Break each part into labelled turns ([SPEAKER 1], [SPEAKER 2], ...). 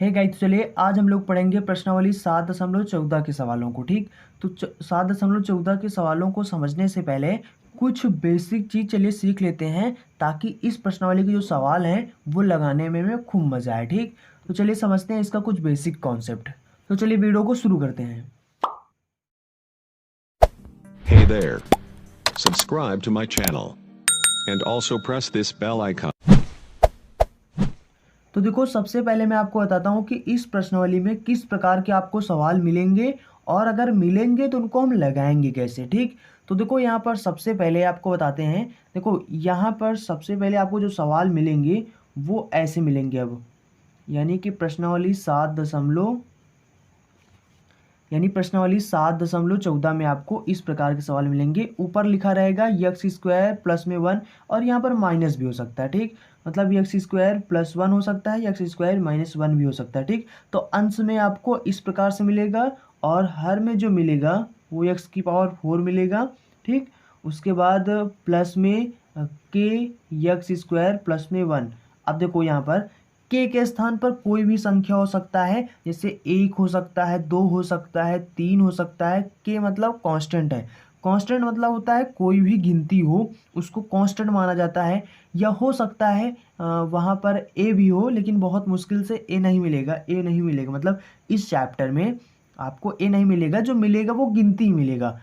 [SPEAKER 1] Hey guys, तो चलिए आज हम लोग पढ़ेंगे प्रश्नावली 7.14 के सवालों को। ठीक, तो 7.14 के सवालों को समझने से पहले कुछ बेसिक चीज चलिए सीख लेते हैं, ताकि इस प्रश्नावली के जो सवाल हैं वो लगाने में खूब मजा आए। ठीक, तो चलिए समझते हैं इसका कुछ बेसिक कॉन्सेप्ट। तो चलिए वीडियो को शुरू करते हैं।
[SPEAKER 2] Hey there. Subscribe to my channel. And also press this bell icon.
[SPEAKER 1] तो देखो, सबसे पहले मैं आपको बताता हूँ कि इस प्रश्नावली में किस प्रकार के आपको सवाल मिलेंगे, और अगर मिलेंगे तो उनको हम लगाएंगे कैसे। ठीक, तो देखो यहाँ पर सबसे पहले आपको बताते हैं। देखो यहाँ पर सबसे पहले आपको जो सवाल मिलेंगे वो ऐसे मिलेंगे। अब प्रश्नावली 7.14 में आपको इस प्रकार के सवाल मिलेंगे। ऊपर लिखा रहेगा यक्स स्क्वायर प्लस में 1, और यहाँ पर माइनस भी हो सकता है। ठीक, मतलब यक्स स्क्वायर प्लस 1 हो सकता है, यक्स स्क्वायर माइनस 1 भी हो सकता है। ठीक, तो अंश में आपको इस प्रकार से मिलेगा, और हर में जो मिलेगा वो यक्स की पावर 4 मिलेगा। ठीक, उसके बाद प्लस में के यक्स स्क्वायर प्लस में 1। अब देखो यहाँ पर के स्थान पर कोई भी संख्या हो सकता है, जैसे 1 हो सकता है, 2 हो सकता है, 3 हो सकता है। के मतलब कांस्टेंट है। कांस्टेंट मतलब होता है कोई भी गिनती हो उसको कांस्टेंट माना जाता है। या हो सकता है वहाँ पर ए भी हो, लेकिन बहुत मुश्किल से ए नहीं मिलेगा। ए नहीं मिलेगा मतलब इस चैप्टर में आपको ए नहीं मिलेगा, जो मिलेगा वो गिनती ही मिलेगा।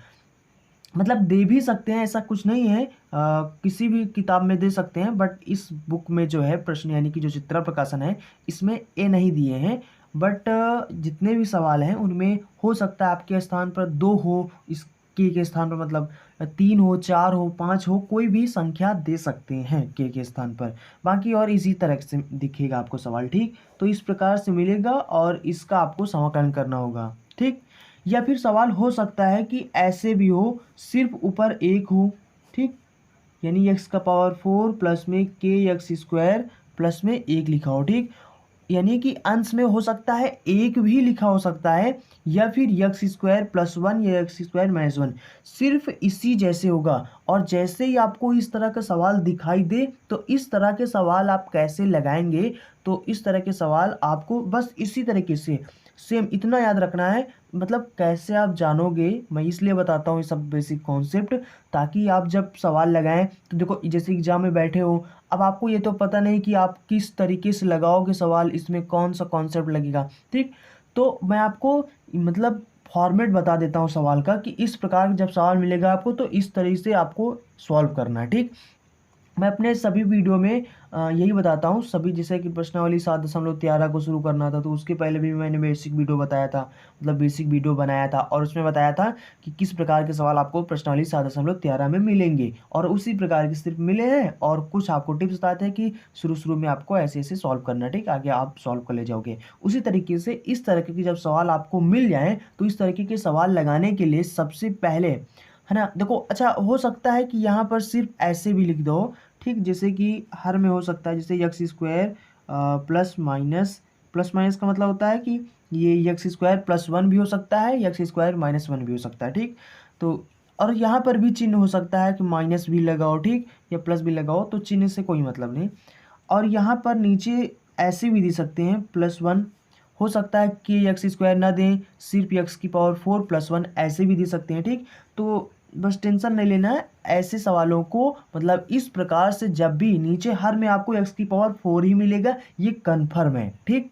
[SPEAKER 1] मतलब दे भी सकते हैं, ऐसा कुछ नहीं है, किसी भी किताब में दे सकते हैं, बट इस बुक में जो है प्रश्न यानी कि जो चित्रा प्रकाशन है इसमें ए नहीं दिए हैं। बट जितने भी सवाल हैं उनमें हो सकता है आपके स्थान पर 2 हो, इस के स्थान पर मतलब 3 हो, 4 हो, 5 हो, कोई भी संख्या दे सकते हैं के स्थान पर। बाकी और इसी तरह से दिखेगा आपको सवाल। ठीक, तो इस प्रकार से मिलेगा और इसका आपको समाकलन करना होगा। ठीक, या फिर सवाल हो सकता है कि ऐसे भी हो, सिर्फ ऊपर 1 हो। ठीक, यानी यक्स का पावर 4 प्लस में के यक्स स्क्वायर प्लस में 1 लिखा हो। ठीक, यानी कि अंश में हो सकता है 1 भी लिखा हो सकता है, या फिर यक्स स्क्वायर प्लस 1 या यक्स स्क्वायर माइनस 1, सिर्फ इसी जैसे होगा। और जैसे ही आपको इस तरह का सवाल दिखाई दे तो इस तरह के सवाल आप कैसे लगाएंगे, तो इस तरह के सवाल आपको बस इसी तरीके से सेम इतना याद रखना है। मतलब कैसे आप जानोगे, मैं इसलिए बताता हूँ ये सब बेसिक कॉन्सेप्ट, ताकि आप जब सवाल लगाएं तो देखो जैसे एग्जाम में बैठे हो, अब आपको ये तो पता नहीं कि आप किस तरीके से लगाओगे सवाल, इसमें कौन सा कॉन्सेप्ट लगेगा। ठीक, तो मैं आपको मतलब फॉर्मेट बता देता हूँ सवाल का, कि इस प्रकार जब सवाल मिलेगा आपको तो इस तरीके से आपको सॉल्व करना है। ठीक, मैं अपने सभी वीडियो में यही बताता हूँ सभी। जैसे कि प्रश्नावली 7.13 को शुरू करना था तो उसके पहले भी मैंने बेसिक वीडियो बताया था, मतलब बेसिक वीडियो बनाया था, और उसमें बताया था कि किस प्रकार के सवाल आपको प्रश्नावली 7.13 में मिलेंगे, और उसी प्रकार के सिर्फ मिले हैं। और कुछ आपको टिप्स बताते हैं कि शुरू में आपको ऐसे ऐसे सॉल्व करना है। ठीक, आगे आप सॉल्व कर ले जाओगे। उसी तरीके से इस तरीके के जब सवाल आपको मिल जाए तो इस तरीके के सवाल लगाने के लिए सबसे पहले, है ना, देखो अच्छा हो सकता है कि यहाँ पर सिर्फ ऐसे भी लिख दो। ठीक, जैसे कि हर में हो सकता है, जैसे यक्स स्क्वायर प्लस माइनस का मतलब होता है कि ये यक्स स्क्वायर प्लस 1 भी हो सकता है, यक्स स्क्वायर माइनस 1 भी हो सकता है। ठीक, तो और यहाँ पर भी चिन्ह हो सकता है कि माइनस भी लगाओ, ठीक, या प्लस भी लगाओ, तो चिन्ह से कोई मतलब नहीं। और यहाँ पर नीचे ऐसे भी दे सकते हैं +1, हो सकता है कि यक्स स्क्वायर ना दें, सिर्फ यक्स की पावर 4 प्लस 1 ऐसे भी दे सकते हैं। ठीक, तो बस टेंशन नहीं लेना है ऐसे सवालों को। मतलब इस प्रकार से जब भी नीचे हर में आपको यक्स की पावर 4 ही मिलेगा, ये कन्फर्म है। ठीक,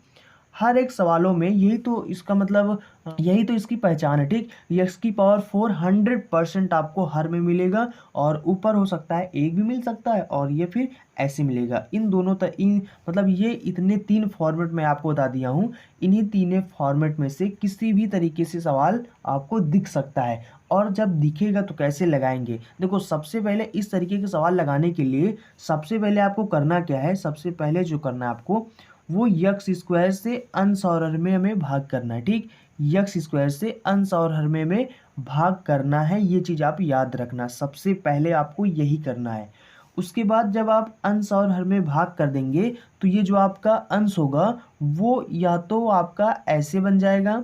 [SPEAKER 1] हर एक सवालों में यही तो इसका मतलब, यही तो इसकी पहचान है। ठीक, यक्स की पावर 4 100% आपको हर में मिलेगा, और ऊपर हो सकता है 1 भी मिल सकता है, और ये फिर ऐसे मिलेगा। इन दोनों इन मतलब ये इतने 3 फॉर्मेट मैं आपको बता दिया हूँ। इन्हीं तीनों फॉर्मेट में से किसी भी तरीके से सवाल आपको दिख सकता है। और जब दिखेगा तो कैसे लगाएंगे, देखो सबसे पहले इस तरीके के सवाल लगाने के लिए सबसे पहले आपको करना क्या है, सबसे पहले जो करना है आपको वो यक्स स्क्वायर से अंश और हरमे में भाग करना है। ठीक, यक्स स्क्वायर से अंश और हरमे में भाग करना है, ये चीज़ आप याद रखना, सबसे पहले आपको यही करना है। उसके बाद जब आप अंश और हर में भाग कर देंगे तो ये जो आपका अंश होगा वो या तो आपका ऐसे बन जाएगा,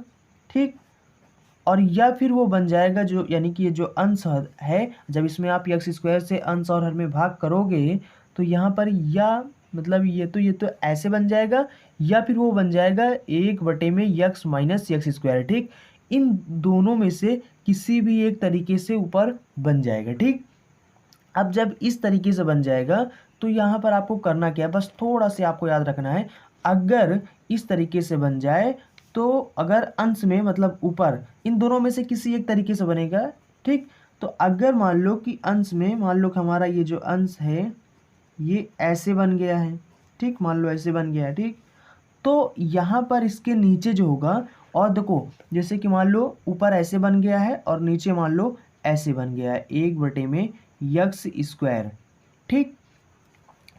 [SPEAKER 1] ठीक, और या फिर वो बन जाएगा जो, यानी कि ये जो अंश है, जब इसमें आप यक्स स्क्वायर से अंश और हर में भाग करोगे तो यहाँ पर या मतलब ये तो ऐसे बन जाएगा, या फिर वो बन जाएगा 1/x माइनस एक्स स्क्वायर। ठीक, इन दोनों में से किसी भी एक तरीके से ऊपर बन जाएगा। ठीक, अब जब इस तरीके से बन जाएगा तो यहाँ पर आपको करना क्या है, बस थोड़ा सा आपको याद रखना है। अगर इस तरीके से बन जाए तो अगर अंश में मतलब ऊपर इन दोनों में से किसी एक तरीके से बनेगा। ठीक, तो अगर मान लो कि अंश में, मान लो कि हमारा ये जो अंश है ये ऐसे बन गया है। ठीक, मान लो ऐसे बन गया है। ठीक, तो यहाँ पर इसके नीचे जो होगा, और देखो जैसे कि मान लो ऊपर ऐसे बन गया है और नीचे मान लो ऐसे बन गया है 1/x स्क्वायर। ठीक,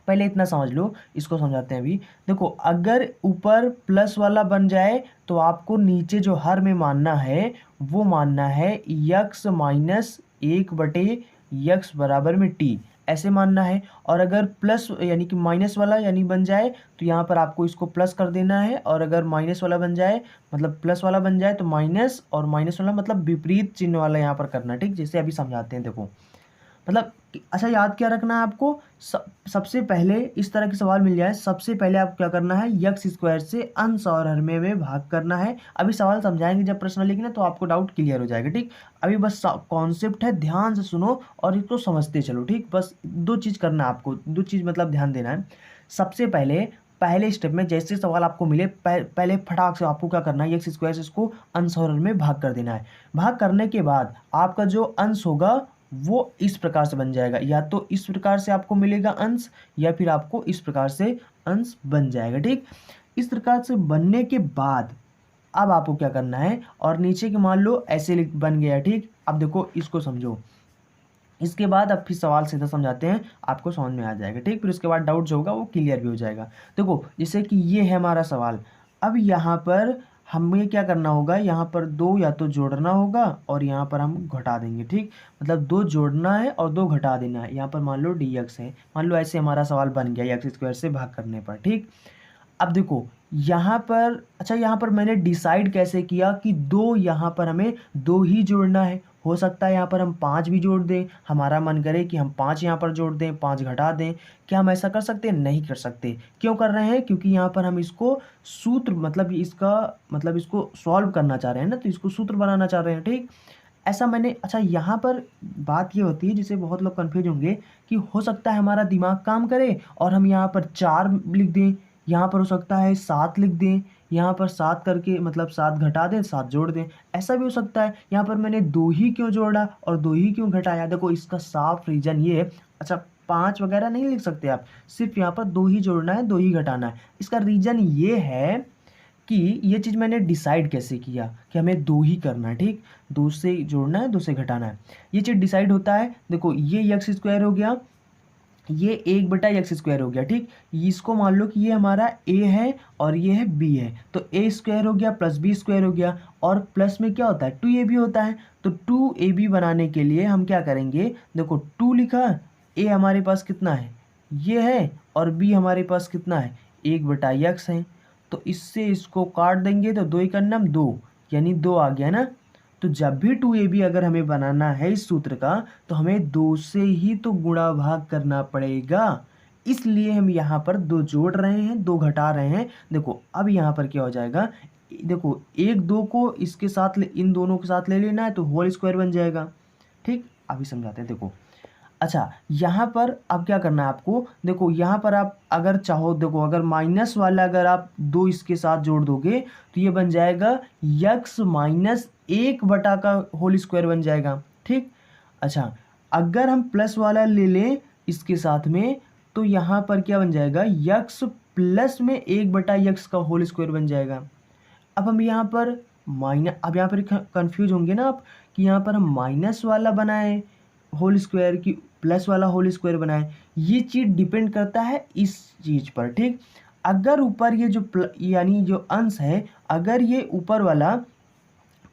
[SPEAKER 1] पहले इतना समझ लो, इसको समझाते हैं अभी। देखो अगर ऊपर प्लस वाला बन जाए तो आपको नीचे जो हर में मानना है वो मानना है x माइनस 1/x बराबर में t, ऐसे मानना है। और अगर प्लस यानी कि माइनस वाला यानी बन जाए तो यहाँ पर आपको इसको प्लस कर देना है, और अगर माइनस वाला बन जाए मतलब प्लस वाला बन जाए तो माइनस, और माइनस वाला मतलब विपरीत चिन्ह वाला यहाँ पर करना। ठीक, जैसे अभी समझाते हैं। देखो मतलब अच्छा याद क्या रखना है आपको, सबसे पहले इस तरह के सवाल मिल जाए, सबसे पहले आपको क्या करना है, यक्स स्क्वायर से अंश और हर में भाग करना है। अभी सवाल समझाएंगे जब प्रश्न लिखेंगे तो आपको डाउट क्लियर हो जाएगा। ठीक, अभी बस कॉन्सेप्ट है, ध्यान से सुनो और इसको समझते चलो। ठीक, बस दो चीज़ करना है आपको, दो चीज़ मतलब ध्यान देना है। सबसे पहले स्टेप में जैसे सवाल आपको मिले पहले फटाक से आपको क्या करना है, एक्स स्क्वायर से इसको अंश और हर में भाग कर देना है। भाग करने के बाद आपका जो अंश होगा वो इस प्रकार से बन जाएगा, या तो इस प्रकार से आपको मिलेगा अंश, या फिर आपको इस प्रकार से अंश बन जाएगा। ठीक, इस प्रकार से बनने के बाद अब आपको क्या करना है, और नीचे के मान लो ऐसे बन गया। ठीक, अब देखो इसको समझो, इसके बाद अब फिर सवाल सीधा समझाते हैं, आपको समझ में आ जाएगा। ठीक, फिर उसके बाद डाउट जो होगा वो क्लियर भी हो जाएगा। देखो जैसे कि ये है हमारा सवाल, अब यहाँ पर हमें क्या करना होगा, यहाँ पर दो या तो जोड़ना होगा और यहाँ पर हम घटा देंगे। ठीक, मतलब दो जोड़ना है और दो घटा देना है। यहाँ पर मान लो dx है, मान लो ऐसे हमारा सवाल बन गया एक्स स्क्वायर से भाग करने पर। ठीक, अब देखो यहाँ पर, अच्छा यहाँ पर मैंने डिसाइड कैसे किया कि दो, यहाँ पर हमें दो ही जोड़ना है। हो सकता है यहाँ पर हम 5 भी जोड़ दें, हमारा मन करे कि हम 5 यहाँ पर जोड़ दें, 5 घटा दें। क्या हम ऐसा कर सकते हैं? नहीं कर सकते। क्यों कर रहे हैं? क्योंकि यहाँ पर हम इसको सूत्र मतलब इसको सॉल्व करना चाह रहे हैं ना, तो इसको सूत्र बनाना चाह रहे हैं। ठीक, ऐसा मैंने, अच्छा यहाँ पर बात ये होती है जिसे बहुत लोग कन्फ्यूज होंगे कि हो सकता है हमारा दिमाग काम करे और हम यहाँ पर 4 लिख दें, यहाँ पर हो सकता है 7 लिख दें, यहाँ पर 7 करके मतलब 7 घटा दें, 7 जोड़ दें, ऐसा भी हो सकता है। यहाँ पर मैंने 2 ही क्यों जोड़ा और 2 ही क्यों घटाया? देखो इसका साफ रीज़न ये है, अच्छा 5 वगैरह नहीं लिख सकते आप, सिर्फ यहाँ पर 2 ही जोड़ना है, 2 ही घटाना है। इसका रीज़न ये है कि ये चीज़ मैंने डिसाइड कैसे किया कि हमें 2 ही करना है। ठीक, 2 से जोड़ना है, 2 से घटाना है, ये चीज़ डिसाइड होता है। देखो ये एक्स स्क्वायर हो गया, ये 1/x स्क्वायर हो गया। ठीक, इसको मान लो कि ये हमारा a है और ये है b है, तो a स्क्वायर हो गया प्लस b स्क्वायर हो गया, और प्लस में क्या होता है 2ab होता है। तो 2ab बनाने के लिए हम क्या करेंगे, देखो 2 लिखा, a हमारे पास कितना है ये है, और b हमारे पास कितना है 1/x है। तो इससे इसको काट देंगे तो 2 का नाम 2, यानी 2 आ गया ना। तो जब भी 2ab अगर हमें बनाना है इस सूत्र का, तो हमें 2 से ही तो गुणा भाग करना पड़ेगा, इसलिए हम यहाँ पर 2 जोड़ रहे हैं, 2 घटा रहे हैं। देखो अब यहाँ पर क्या हो जाएगा, देखो 1 2 को इसके साथ इन दोनों के साथ ले लेना है तो होल स्क्वायर बन जाएगा। ठीक, अभी समझाते हैं। देखो अच्छा यहाँ पर अब क्या करना है आपको, देखो यहाँ पर आप अगर चाहो, देखो अगर माइनस वाला अगर आप 2 इसके साथ जोड़ दोगे तो ये बन जाएगा x माइनस 1 का होल स्क्वायर बन जाएगा। ठीक, अच्छा अगर हम प्लस वाला ले लें इसके साथ में तो यहाँ पर क्या बन जाएगा, x प्लस में 1/x का होल स्क्वायर बन जाएगा। अब हम यहाँ पर अब यहाँ पर कंफ्यूज होंगे ना आप कि यहाँ पर हम माइनस वाला बनाएं होल स्क्वायर की प्लस वाला होल स्क्वायर बनाएं, ये चीज़ डिपेंड करता है इस चीज़ पर। ठीक, अगर ऊपर ये जो यानी जो अंश है अगर ये ऊपर वाला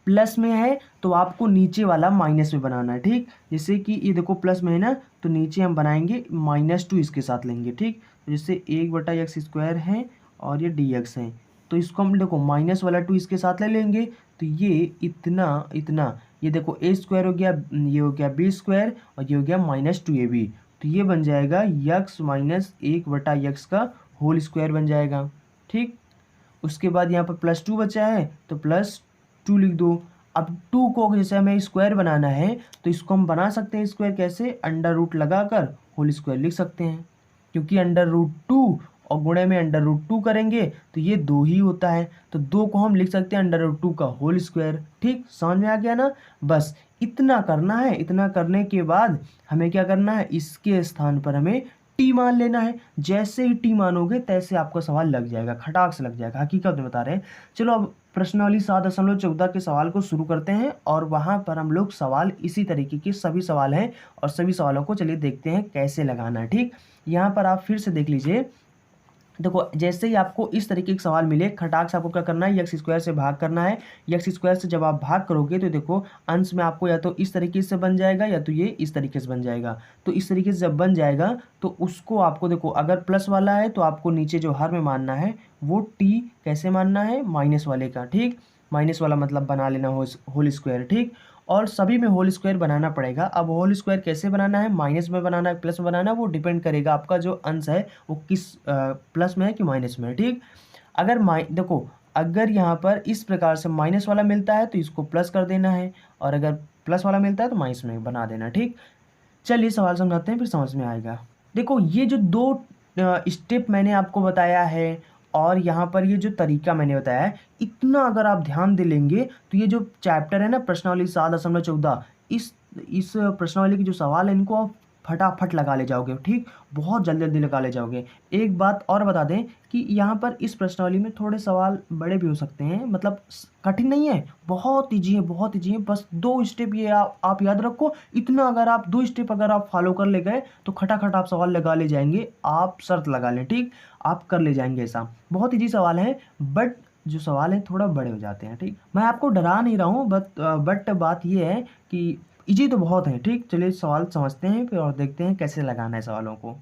[SPEAKER 1] प्लस में है तो आपको नीचे वाला माइनस में बनाना है। ठीक, जैसे कि ये देखो प्लस में है ना, तो नीचे हम बनाएंगे -2 इसके साथ लेंगे। ठीक, जैसे 1/x स्क्वायर है और ये dx है, तो इसको हम देखो माइनस वाला 2 इसके साथ ले लेंगे, तो ये इतना ये देखो a स्क्वायर हो गया, ये हो गया b स्क्वायर और ये हो गया -2ab। तो ये बन जाएगा यक्स माइनस 1/x का होल स्क्वायर बन जाएगा। ठीक, उसके बाद यहाँ पर +2 बचा है तो +2 लिख दो। अब 2 को जैसे हमें स्क्वायर बनाना है तो इसको हम बना सकते हैं स्क्वायर कैसे, अंडर रूट लगाकर होल स्क्वायर लिख सकते हैं, क्योंकि √2 और गुणे में √2 करेंगे तो ये 2 ही होता है, तो 2 को हम लिख सकते हैं √2 का होल स्क्वायर। ठीक, समझ में आ गया ना। बस इतना करना है। इतना करने के बाद हमें क्या करना है, इसके स्थान पर हमें टी मान लेना है। जैसे ही टी मानोगे तैसे आपका सवाल लग जाएगा, खटाक से लग जाएगा, हकीकत में बता रहे हैं। चलो अब प्रश्नावली 7.14 के सवाल को शुरू करते हैं और वहाँ पर हम लोग सवाल इसी तरीके के सभी सवाल हैं और सभी सवालों को चलिए देखते हैं कैसे लगाना है। ठीक, यहाँ पर आप फिर से देख लीजिए। देखो जैसे ही आपको इस तरीके के सवाल मिले, खटाक से आपको क्या करना है, यक्स स्क्वायर से भाग करना है। यक्स स्क्वायर से जब आप भाग करोगे तो देखो अंश में आपको या तो इस तरीके से बन जाएगा या तो ये इस तरीके से बन जाएगा। तो इस तरीके से जब बन जाएगा तो उसको आपको देखो, अगर प्लस वाला है तो आपको नीचे जो हर में मानना है वो टी कैसे मानना है, माइनस वाले का। ठीक, माइनस वाला मतलब बना लेना होल स्क्वायर। ठीक, और सभी में होल स्क्वायर बनाना पड़ेगा। अब होल स्क्वायर कैसे बनाना है, माइनस में बनाना है प्लस में बनाना है, वो डिपेंड करेगा आपका जो अंश है वो किस प्लस में है कि माइनस में है। ठीक, अगर देखो अगर यहाँ पर इस प्रकार से माइनस वाला मिलता है तो इसको प्लस कर देना है, और अगर प्लस वाला मिलता है तो माइनस में बना देना। ठीक, चलिए सवाल समझाते हैं फिर समझ में आएगा। देखो ये जो 2 स्टेप मैंने आपको बताया है और यहाँ पर ये जो तरीका मैंने बताया है, इतना अगर आप ध्यान दे लेंगे तो ये जो चैप्टर है ना प्रश्नावली 7.14, इस प्रश्नावली के जो सवाल है इनको आप फटाफट लगा ले जाओगे। ठीक, बहुत जल्दी जल्दी लगा ले जाओगे। एक बात और बता दें कि यहाँ पर इस प्रश्नावली में थोड़े सवाल बड़े भी हो सकते हैं, मतलब कठिन नहीं है, बहुत ईजी है, बहुत ईजी है। बस 2 स्टेप ये आप याद रखो। इतना अगर आप 2 स्टेप अगर आप फॉलो कर ले गए तो खटाखट आप सवाल लगा ले जाएंगे। आप शर्त लगा लें, ठीक, आप कर ले जाएंगे ऐसा। बहुत ईजी सवाल है, बट जो सवाल है थोड़ा बड़े हो जाते हैं। ठीक, मैं आपको डरा नहीं रहा हूँ, बट बात ये है कि इजी तो बहुत है। ठीक, चलिए सवाल समझते हैं फिर और देखते हैं कैसे लगाना है सवालों को।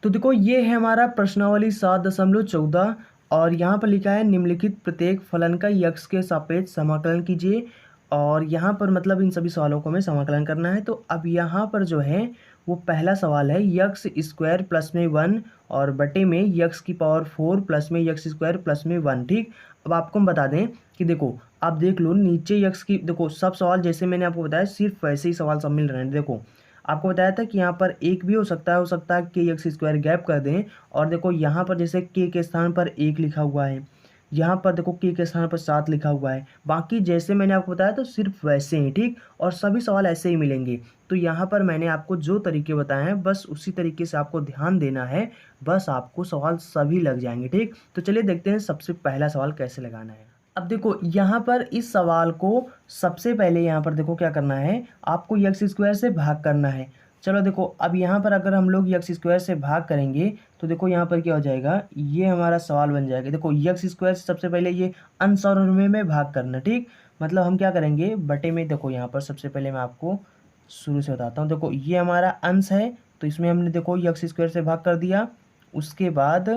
[SPEAKER 1] तो देखो ये है हमारा प्रश्नावली 7.14 और यहाँ पर लिखा है निम्नलिखित प्रत्येक फलन का यक्स के सापेक्ष समाकलन कीजिए। और यहाँ पर मतलब इन सभी सवालों को हमें समाकलन करना है। तो अब यहाँ पर जो है वो पहला सवाल है यक्स स्क्वायर प्लस में 1 और बटे में यक्स की पावर 4 प्लस में यक्स स्क्वायर प्लस में 1। ठीक, अब आपको हम बता दें कि देखो आप देख लो नीचे यक्स की, देखो सब सवाल जैसे मैंने आपको बताया सिर्फ वैसे ही सवाल सब मिल रहे हैं। देखो आपको बताया था कि यहाँ पर एक भी हो सकता है कि यक्स स्क्वायर गैप कर दें। और देखो यहाँ पर जैसे के स्थान पर 1 लिखा हुआ है, यहाँ पर देखो के स्थान पर 7 लिखा हुआ है। बाकी जैसे मैंने आपको बताया तो सिर्फ वैसे ही। ठीक, और सभी सवाल ऐसे ही मिलेंगे। तो यहाँ पर मैंने आपको जो तरीके बताए हैं बस उसी तरीके से आपको ध्यान देना है, बस आपको सवाल सभी लग जाएंगे। ठीक, तो चलिए देखते हैं सबसे पहला सवाल कैसे लगाना है। अब देखो यहाँ पर इस सवाल को सबसे पहले यहाँ पर देखो क्या करना है, आपको यक्स स्क्वायर से भाग करना है। चलो देखो अब यहाँ पर अगर हम लोग यक्स स्क्वायर से भाग करेंगे तो देखो यहाँ पर क्या हो जाएगा, ये हमारा सवाल बन जाएगा। देखो यक्स स्क्वायर से सबसे पहले ये अंश और हर में भाग करना। ठीक, मतलब हम क्या करेंगे बटे में, देखो यहाँ पर सबसे पहले मैं आपको शुरू से बताता हूँ। देखो ये हमारा अंश है तो इसमें हमने देखो यक्स स्क्वायर से भाग कर दिया। उसके बाद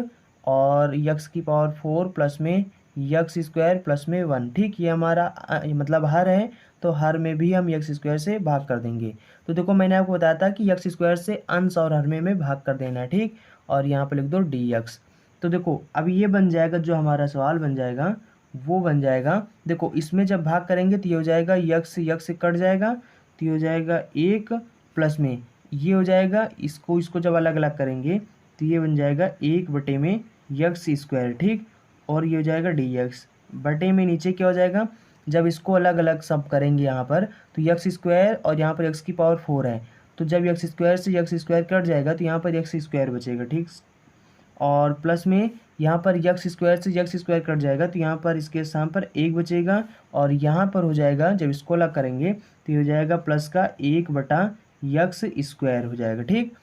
[SPEAKER 1] और यक्स की पावर 4 प्लस में यक्स स्क्वायर प्लस में 1। ठीक, ये हमारा मतलब हर है तो हर में भी हम यक्स स्क्वायर से भाग कर देंगे। तो देखो मैंने आपको बताया था कि यक्स स्क्वायर से अंश और हर में भाग कर देना है। ठीक, और यहाँ पर लिख दो डी एक्स। तो देखो अब ये बन जाएगा, जो हमारा सवाल बन जाएगा वो बन जाएगा। देखो इसमें जब भाग करेंगे तो ये हो जाएगा यक्स से कट जाएगा तो ये हो जाएगा 1 प्लस में ये हो जाएगा, इसको जब अलग अलग करेंगे तो ये बन जाएगा 1 बटे में यक्स स्क्वायर। ठीक, और ये हो जाएगा डी एक्स बटे में नीचे क्या हो जाएगा, जब इसको अलग अलग सब करेंगे यहाँ पर तो यक्स स्क्वायर और यहाँ पर यक्स की पावर 4 है, तो जब यक्स स्क्वायर से यक्स स्क्वायर कट जाएगा तो यहाँ पर यक्स स्क्वायर बचेगा। ठीक, और प्लस में यहाँ पर यक्स स्क्वायर से यक्स स्क्वायर कट जाएगा तो यहाँ पर इसके स्थान पर 1 बचेगा। और यहाँ पर हो जाएगा जब इसको अलग करेंगे तो ये हो जाएगा प्लस का 1 बटा यक्स स्क्वायर हो जाएगा। ठीक,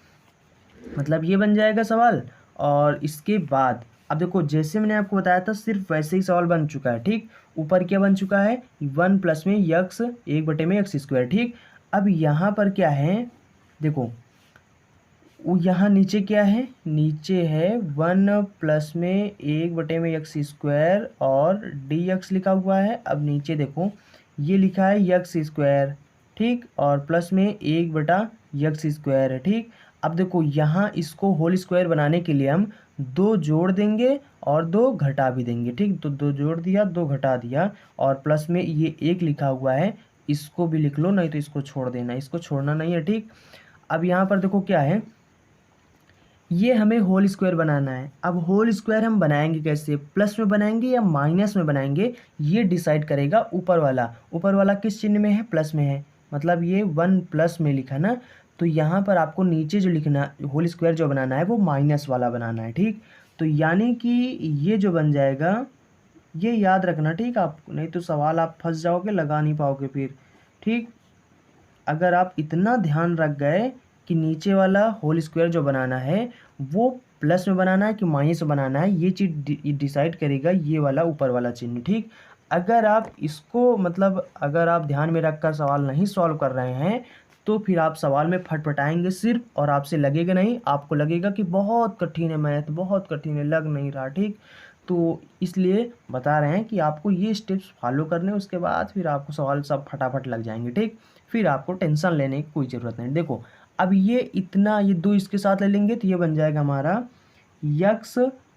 [SPEAKER 1] मतलब ये बन जाएगा सवाल। और इसके बाद अब देखो जैसे मैंने आपको बताया था सिर्फ वैसे ही सवाल बन चुका है। ठीक, ऊपर क्या बन चुका है 1 प्लस में यक्स 1 बटे में यक्स स्क्वायर। ठीक, अब यहाँ पर क्या है, देखो वो यहाँ नीचे क्या है, नीचे है 1 प्लस में 1 बटे में यक्स स्क्वायर और डी एक्स लिखा हुआ है। अब नीचे देखो ये लिखा है यक्स स्क्वायर। ठीक, और प्लस में 1 बटा यक्स स्क्वायर है, ठीक। अब देखो यहाँ इसको होल स्क्वायर बनाने के लिए हम 2 जोड़ देंगे और 2 घटा भी देंगे, ठीक। तो 2 जोड़ दिया, 2 घटा दिया, और प्लस में ये 1 लिखा हुआ है, इसको भी लिख लो, नहीं तो इसको छोड़ देना, इसको छोड़ना नहीं है, ठीक। अब यहाँ पर देखो क्या है, ये हमें होल स्क्वायर बनाना है। अब होल स्क्वायर हम बनाएंगे कैसे, प्लस में बनाएंगे या माइनस में बनाएंगे, ये डिसाइड करेगा ऊपर वाला। ऊपर वाला किस चिन्ह में है, प्लस में है, मतलब ये 1 प्लस में लिखा ना, तो यहाँ पर आपको नीचे जो लिखना, होल स्क्वायर जो बनाना है वो माइनस वाला बनाना है, ठीक। तो यानी कि ये जो बन जाएगा, ये याद रखना, ठीक। आप नहीं तो सवाल आप फंस जाओगे, लगा नहीं पाओगे फिर, ठीक। अगर आप इतना ध्यान रख गए कि नीचे वाला होल स्क्वायर जो बनाना है वो प्लस में बनाना है कि माइनस में बनाना है, ये चीज़ डिसाइड करेगा ये वाला ऊपर वाला चिन्ह, ठीक। अगर आप इसको मतलब अगर आप ध्यान में रखकर सवाल नहीं सॉल्व कर रहे हैं तो फिर आप सवाल में फटफटाएंगे सिर्फ, और आपसे लगेगा नहीं, आपको लगेगा कि बहुत कठिन है मैथ, बहुत कठिन है, लग नहीं रहा, ठीक। तो इसलिए बता रहे हैं कि आपको ये स्टेप्स फॉलो करने, उसके बाद फिर आपको सवाल सब फटाफट लग जाएंगे, ठीक। फिर आपको टेंशन लेने की कोई ज़रूरत नहीं। देखो अब ये इतना, ये 2 इसके साथ ले लेंगे तो ये बन जाएगा हमारा यक्स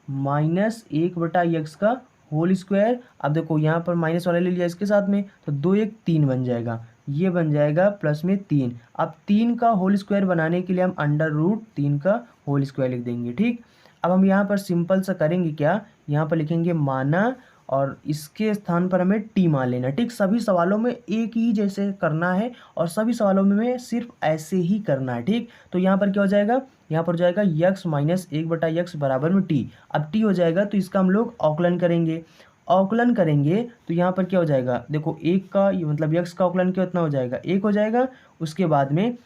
[SPEAKER 1] माइनस 1/x का होल स्क्वायर। अब देखो यहाँ पर माइनस वाला ले लिया इसके साथ में, तो 2 1 3 बन जाएगा, ये बन जाएगा प्लस में 3। अब 3 का होल स्क्वायर बनाने के लिए हम √3 का होल स्क्वायर लिख देंगे, ठीक। अब हम यहाँ पर सिंपल सा करेंगे क्या, यहाँ पर लिखेंगे माना, और इसके स्थान पर हमें टी मान लेना, ठीक। सभी सवालों में एक ही जैसे करना है और सभी सवालों में सिर्फ ऐसे ही करना है, ठीक। तो यहाँ पर क्या हो जाएगा, यहाँ पर हो जाएगा यक्स माइनस 1/x बराबर में टी। अब टी हो जाएगा तो इसका हम लोग अवकलन करेंगे, अवकलन करेंगे तो यहाँ पर क्या हो जाएगा, देखो 1 का मतलब यक्स का अवकलन कितना हो जाएगा, 1 हो जाएगा। उसके बाद में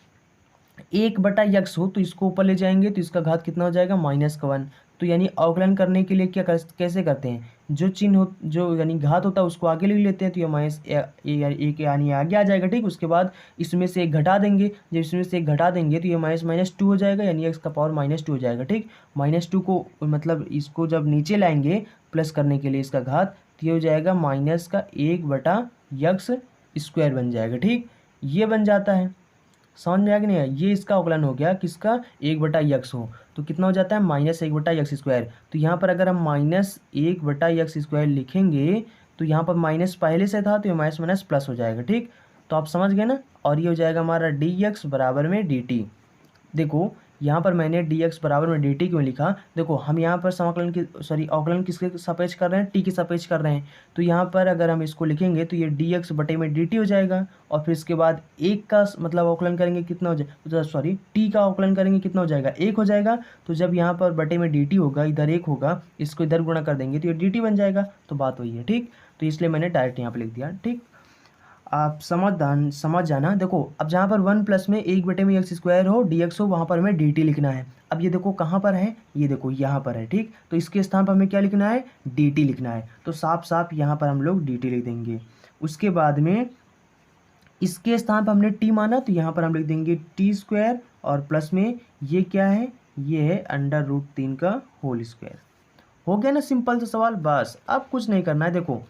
[SPEAKER 1] 1/x हो तो इसको ऊपर ले जाएंगे तो इसका घात कितना हो जाएगा, -1। तो यानी अवकलन करने के लिए क्या कैसे करते हैं, जो चिन्ह हो, जो यानी घात होता है उसको आगे ले लेते हैं, तो ये माइनस एक यानी आगे आ जाएगा, ठीक। उसके बाद इसमें से 1 घटा देंगे, जब इसमें से 1 घटा देंगे तो ये -2 हो जाएगा, यानी x का पावर -2 हो जाएगा, ठीक। -2 को मतलब इसको जब नीचे लाएंगे प्लस करने के लिए इसका घात, तो ये हो जाएगा माइनस का 1/x स्क्वायर बन जाएगा, ठीक। ये बन जाता है, समझ में आ गया नहीं है, ये इसका अवकलन हो गया किसका, 1/x हो तो कितना हो जाता है -1/x स्क्वायर। तो यहाँ पर अगर हम -1/x स्क्वायर लिखेंगे तो यहाँ पर माइनस पहले से था तो ये माइनस माइनस प्लस हो जाएगा, ठीक। तो आप समझ गए ना, और ये हो जाएगा हमारा dx बराबर में dt। देखो यहाँ पर मैंने dx बराबर में dt क्यों लिखा, देखो हम यहाँ पर समाकलन की अवकलन किसके सापेक्ष कर रहे हैं, t के सापेक्ष कर रहे हैं। तो यहाँ पर अगर हम इसको लिखेंगे तो ये dx बटे में dt हो जाएगा, और फिर इसके बाद 1 का मतलब अवकलन करेंगे कितना हो जाएगा, t का अवकलन करेंगे कितना हो जाएगा, 1 हो जाएगा। तो जब यहाँ पर बटे में dt होगा, इधर 1 होगा, इसको इधर गुणा कर देंगे तो ये dt बन जाएगा, तो बात वही है, ठीक। तो इसलिए मैंने डायरेक्ट यहाँ पर लिख दिया, ठीक। आप समझ जाना। देखो अब जहाँ पर 1 प्लस में 1/x स्क्वायर हो dx हो, वहाँ पर हमें dt लिखना है। अब ये देखो कहाँ पर है, ये देखो यहाँ पर है, ठीक। तो इसके स्थान पर हमें क्या लिखना है, dt लिखना है, तो साफ साफ यहाँ पर हम लोग dt लिख देंगे। उसके बाद में इसके स्थान पर हमने t माना तो यहाँ पर हम लिख देंगे t², और प्लस में ये क्या है, ये है √3 का होल स्क्वायर। हो गया ना सिंपल सा सवाल, बस अब कुछ नहीं करना है। देखो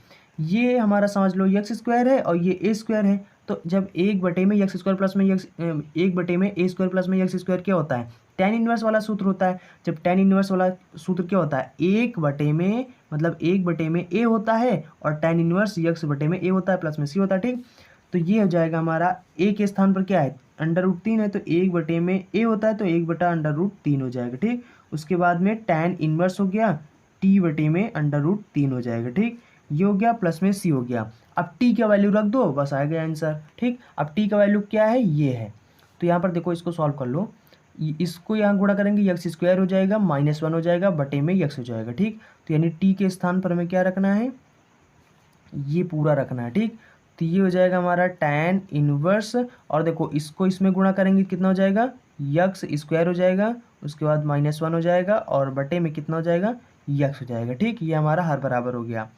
[SPEAKER 1] ये हमारा समझ लो x स्क्वायर है और ये a स्क्वायर है, तो जब 1/में x स्क्वायर प्लस में x 1/में a स्क्वायर प्लस में x स्क्वायर क्या होता है, tan इनवर्स वाला सूत्र होता है। जब tan इनवर्स वाला सूत्र क्या होता है, 1/में मतलब 1/में a होता है, और tan इनवर्स x/में a होता है प्लस में c होता है, ठीक। तो ये हो जाएगा हमारा a के स्थान पर क्या है, √3 है, तो 1/में a होता है तो 1/√3 हो जाएगा, ठीक। उसके बाद में tan इनवर्स हो गया, t/में √3 हो जाएगा, ठीक। ये हो गया, प्लस में c हो गया। अब t का वैल्यू रख दो, बस आ गया आंसर, ठीक। अब t का वैल्यू क्या है, ये है। तो यहाँ पर देखो इसको सॉल्व कर लो, इसको यहाँ गुणा करेंगे x² हो जाएगा, -1 हो जाएगा, बटे में x हो जाएगा, ठीक। तो यानी t के स्थान पर हमें क्या रखना है, ये पूरा रखना है, ठीक। तो ये हो जाएगा हमारा tan इनवर्स, और देखो इसको इसमें गुणा करेंगे कितना हो जाएगा, x² हो जाएगा, उसके बाद -1 हो जाएगा, और बटे में कितना हो जाएगा, x हो जाएगा, ठीक। ये हमारा हर बराबर हो गया,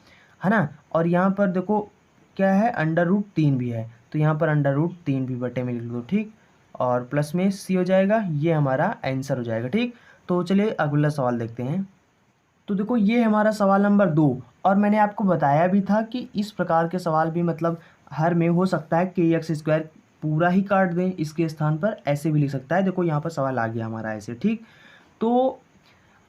[SPEAKER 1] है ना। और यहाँ पर देखो क्या है, √3 भी है, तो यहाँ पर √3 भी बटे में लिख दो, ठीक। और प्लस में c हो जाएगा, ये हमारा आंसर हो जाएगा, ठीक। तो चलिए अगला सवाल देखते हैं। तो देखो ये हमारा सवाल नंबर 2, और मैंने आपको बताया भी था कि इस प्रकार के सवाल भी मतलब हर में हो सकता है कि x² पूरा ही काट दें इसके स्थान पर, ऐसे भी लिख सकता है। देखो यहाँ पर सवाल आ गया हमारा ऐसे, ठीक। तो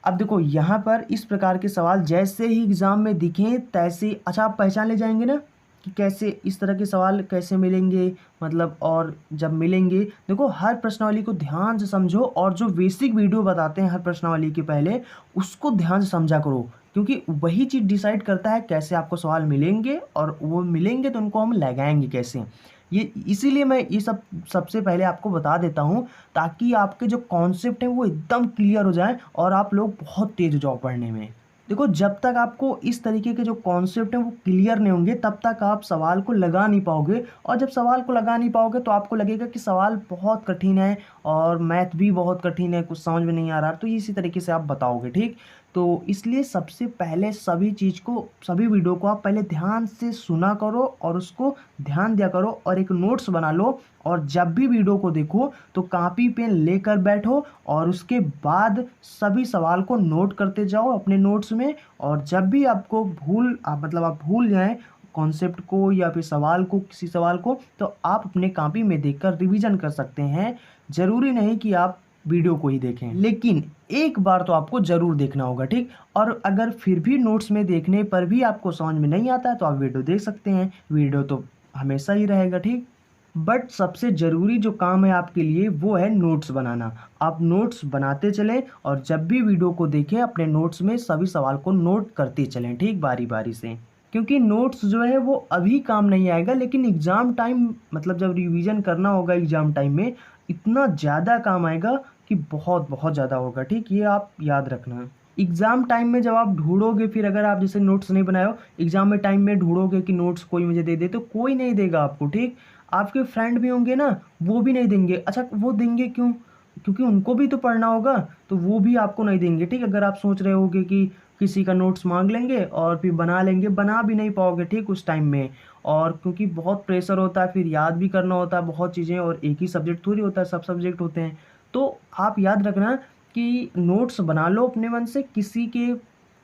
[SPEAKER 1] अब देखो यहाँ पर इस प्रकार के सवाल जैसे ही एग्ज़ाम में दिखें तैसे, अच्छा आप पहचान ले जाएंगे ना कि कैसे इस तरह के सवाल कैसे मिलेंगे, मतलब और जब मिलेंगे, देखो हर प्रश्नावली को ध्यान से समझो और जो बेसिक वीडियो बताते हैं हर प्रश्नावली के पहले उसको ध्यान से समझा करो, क्योंकि वही चीज़ डिसाइड करता है कैसे आपको सवाल मिलेंगे, और वो मिलेंगे तो उनको हम लगाएंगे कैसे। ये इसीलिए मैं ये सबसे पहले आपको बता देता हूँ, ताकि आपके जो कॉन्सेप्ट हैं वो एकदम क्लियर हो जाए और आप लोग बहुत तेज हो जाओ पढ़ने में। देखो जब तक आपको इस तरीके के जो कॉन्सेप्ट हैं वो क्लियर नहीं होंगे तब तक आप सवाल को लगा नहीं पाओगे, और जब सवाल को लगा नहीं पाओगे तो आपको लगेगा कि सवाल बहुत कठिन है और मैथ भी बहुत कठिन है, कुछ समझ में नहीं आ रहा, तो इसी तरीके से आप बताओगे, ठीक। तो इसलिए सबसे पहले सभी चीज़ को, सभी वीडियो को आप पहले ध्यान से सुना करो और उसको ध्यान दिया करो और एक नोट्स बना लो, और जब भी वीडियो को देखो तो कॉपी पेन लेकर बैठो और उसके बाद सभी सवाल को नोट करते जाओ अपने नोट्स में। और जब भी आपको मतलब आप भूल जाएं कॉन्सेप्ट को या फिर सवाल को, किसी सवाल को, तो आप अपने कॉपी में देखकर रिवीजन कर सकते हैं। ज़रूरी नहीं कि आप वीडियो को ही देखें, लेकिन एक बार तो आपको ज़रूर देखना होगा, ठीक। और अगर फिर भी नोट्स में देखने पर भी आपको समझ में नहीं आता है तो आप वीडियो देख सकते हैं, वीडियो तो हमेशा ही रहेगा, ठीक। बट सबसे ज़रूरी जो काम है आपके लिए वो है नोट्स बनाना। आप नोट्स बनाते चलें और जब भी वीडियो को देखें अपने नोट्स में सभी सवाल को नोट करते चलें, ठीक, बारी बारी से। क्योंकि नोट्स जो है वो अभी काम नहीं आएगा, लेकिन एग्ज़ाम टाइम, मतलब जब रिवीजन करना होगा एग्ज़ाम टाइम में, इतना ज़्यादा काम आएगा कि बहुत बहुत ज़्यादा होगा, ठीक। ये आप याद रखना। एग्ज़ाम टाइम में जब आप ढूंढोगे, फिर अगर आप जैसे नोट्स नहीं बनाए हो, एग्ज़ाम में टाइम में ढूंढोगे कि नोट्स कोई मुझे दे दे, तो कोई नहीं देगा आपको, ठीक। आपके फ्रेंड भी होंगे ना, वो भी नहीं देंगे। अच्छा वो देंगे क्यों? क्योंकि उनको भी तो पढ़ना होगा, तो वो भी आपको नहीं देंगे, ठीक। अगर आप सोच रहे होगे कि किसी का नोट्स मांग लेंगे और फिर बना लेंगे, बना भी नहीं पाओगे, ठीक, उस टाइम में। और क्योंकि बहुत प्रेशर होता है, फिर याद भी करना होता है बहुत चीज़ें, और एक ही सब्जेक्ट थोड़ी होता है, सब सब्जेक्ट होते हैं। तो आप याद रखना कि नोट्स बना लो अपने मन से, किसी के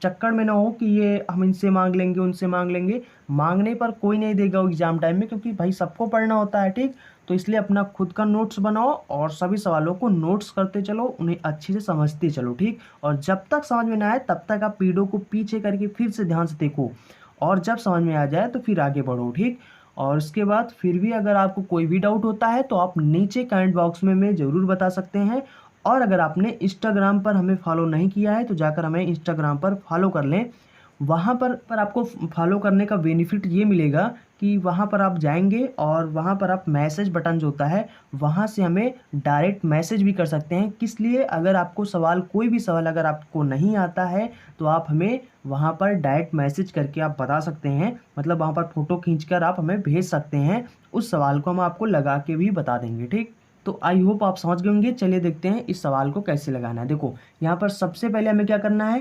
[SPEAKER 1] चक्कर में ना हो कि ये हम इनसे मांग लेंगे उनसे मांग लेंगे। मांगने पर कोई नहीं देगा एग्ज़ाम टाइम में, क्योंकि भाई सबको पढ़ना होता है, ठीक। तो इसलिए अपना खुद का नोट्स बनाओ और सभी सवालों को नोट्स करते चलो, उन्हें अच्छे से समझते चलो, ठीक। और जब तक समझ में ना आए तब तक आप वीडियो को पीछे करके फिर से ध्यान से देखो, और जब समझ में आ जाए तो फिर आगे बढ़ो, ठीक। और उसके बाद फिर भी अगर आपको कोई भी डाउट होता है तो आप नीचे कमेंट बॉक्स में ज़रूर बता सकते हैं। और अगर आपने इंस्टाग्राम पर हमें फॉलो नहीं किया है तो जाकर हमें इंस्टाग्राम पर फॉलो कर लें। वहाँ पर आपको फॉलो करने का बेनिफिट ये मिलेगा कि वहाँ पर आप जाएंगे और वहाँ पर आप मैसेज बटन जो होता है वहाँ से हमें डायरेक्ट मैसेज भी कर सकते हैं। किस लिए? अगर आपको सवाल, कोई भी सवाल अगर आपको नहीं आता है तो आप हमें वहाँ पर डायरेक्ट मैसेज करके आप बता सकते हैं, मतलब वहाँ पर फ़ोटो खींचकर आप हमें भेज सकते हैं। उस सवाल को हम आपको लगा के भी बता देंगे, ठीक। तो आई होप आप समझ गए होंगे। चलिए देखते हैं इस सवाल को कैसे लगाना है। देखो यहाँ पर सबसे पहले हमें क्या करना है,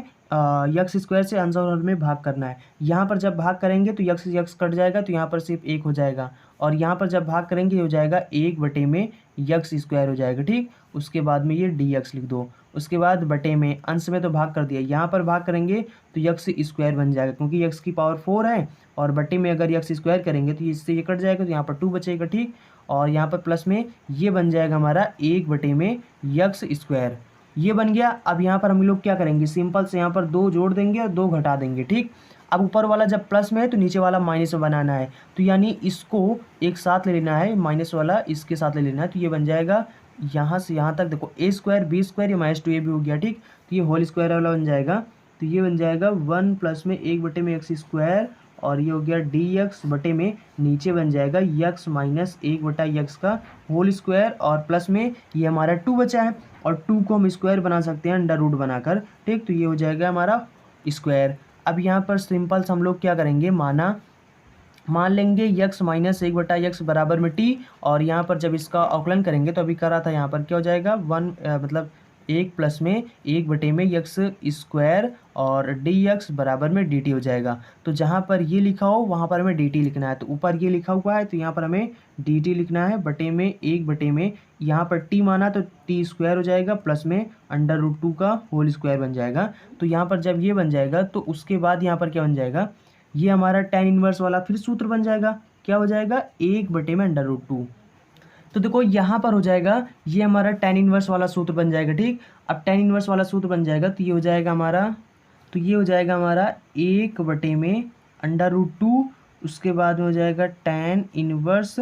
[SPEAKER 1] यक्स स्क्वायर से आंसर में भाग करना है। यहाँ पर जब भाग करेंगे तो यक्स यक्स कट जाएगा, तो यहाँ पर सिर्फ एक हो जाएगा। और यहाँ पर जब भाग करेंगे हो जाएगा 1/में यक्स स्क्वायर हो जाएगा, ठीक। उसके बाद में ये डी एक्स लिख दो। उसके बाद बटे में, अंश में तो भाग कर दिया, यहाँ पर भाग करेंगे तो यक्स स्क्वायर बन जाएगा, क्योंकि यक्स की पावर 4 है। और बटे में अगर यक्स स्क्वायर करेंगे तो इससे ये कट जाएगा, तो यहाँ पर 2 बचेगा, ठीक। और यहाँ पर प्लस में ये बन जाएगा हमारा 1/में यक्स स्क्वायर, ये बन गया। अब यहाँ पर हम लोग क्या करेंगे, सिंपल से यहाँ पर 2 जोड़ देंगे और 2 घटा देंगे, ठीक। अब ऊपर वाला जब प्लस में है तो नीचे वाला माइनस में बनाना है, तो यानी इसको एक साथ ले लेना है, माइनस वाला इसके साथ ले लेना है। तो ये बन जाएगा यहाँ से यहाँ तक, देखो a स्क्वायर b स्क्वायर, ये -2 ये भी हो गया, ठीक। तो ये होल स्क्वायर वाला बन जाएगा, तो ये बन जाएगा 1 प्लस में 1/में एक्स स्क्वायर, और ये हो गया dx बटे में नीचे बन जाएगा यक्स माइनस 1/x का होल स्क्वायर, और प्लस में ये हमारा 2 बचा है, और 2 को हम स्क्वायर बना सकते हैं अंडर रूट बनाकर, ठीक। तो ये हो जाएगा हमारा स्क्वायर। अब यहाँ पर सिंपल से हम लोग क्या करेंगे, मान लेंगे यक्स माइनस 1/x बराबर में t, और यहाँ पर जब इसका अवकलन करेंगे तो अभी करा था, यहाँ पर क्या हो जाएगा 1 1 प्लस में 1/में यक्स स्क्वायर और dx बराबर में dt हो जाएगा। तो जहाँ पर ये लिखा हो वहाँ पर हमें dt लिखना है, तो ऊपर ये लिखा हुआ है तो यहाँ पर हमें dt लिखना है, बटे में 1/में यहाँ पर t माना तो t स्क्वायर हो जाएगा, प्लस में √2 का होल स्क्वायर बन जाएगा। तो यहाँ पर जब ये बन जाएगा तो उसके बाद यहाँ पर क्या बन जाएगा, ये हमारा tan इनवर्स वाला फिर सूत्र बन जाएगा, क्या हो जाएगा 1/में √2। तो देखो यहाँ पर हो जाएगा, ये हमारा tan इनवर्स वाला सूत्र बन जाएगा। ठीक, अब tan इनवर्स वाला सूत्र बन जाएगा तो ये हो जाएगा हमारा, तो ये हो जाएगा हमारा 1/√2, उसके बाद में हो जाएगा tan इनवर्स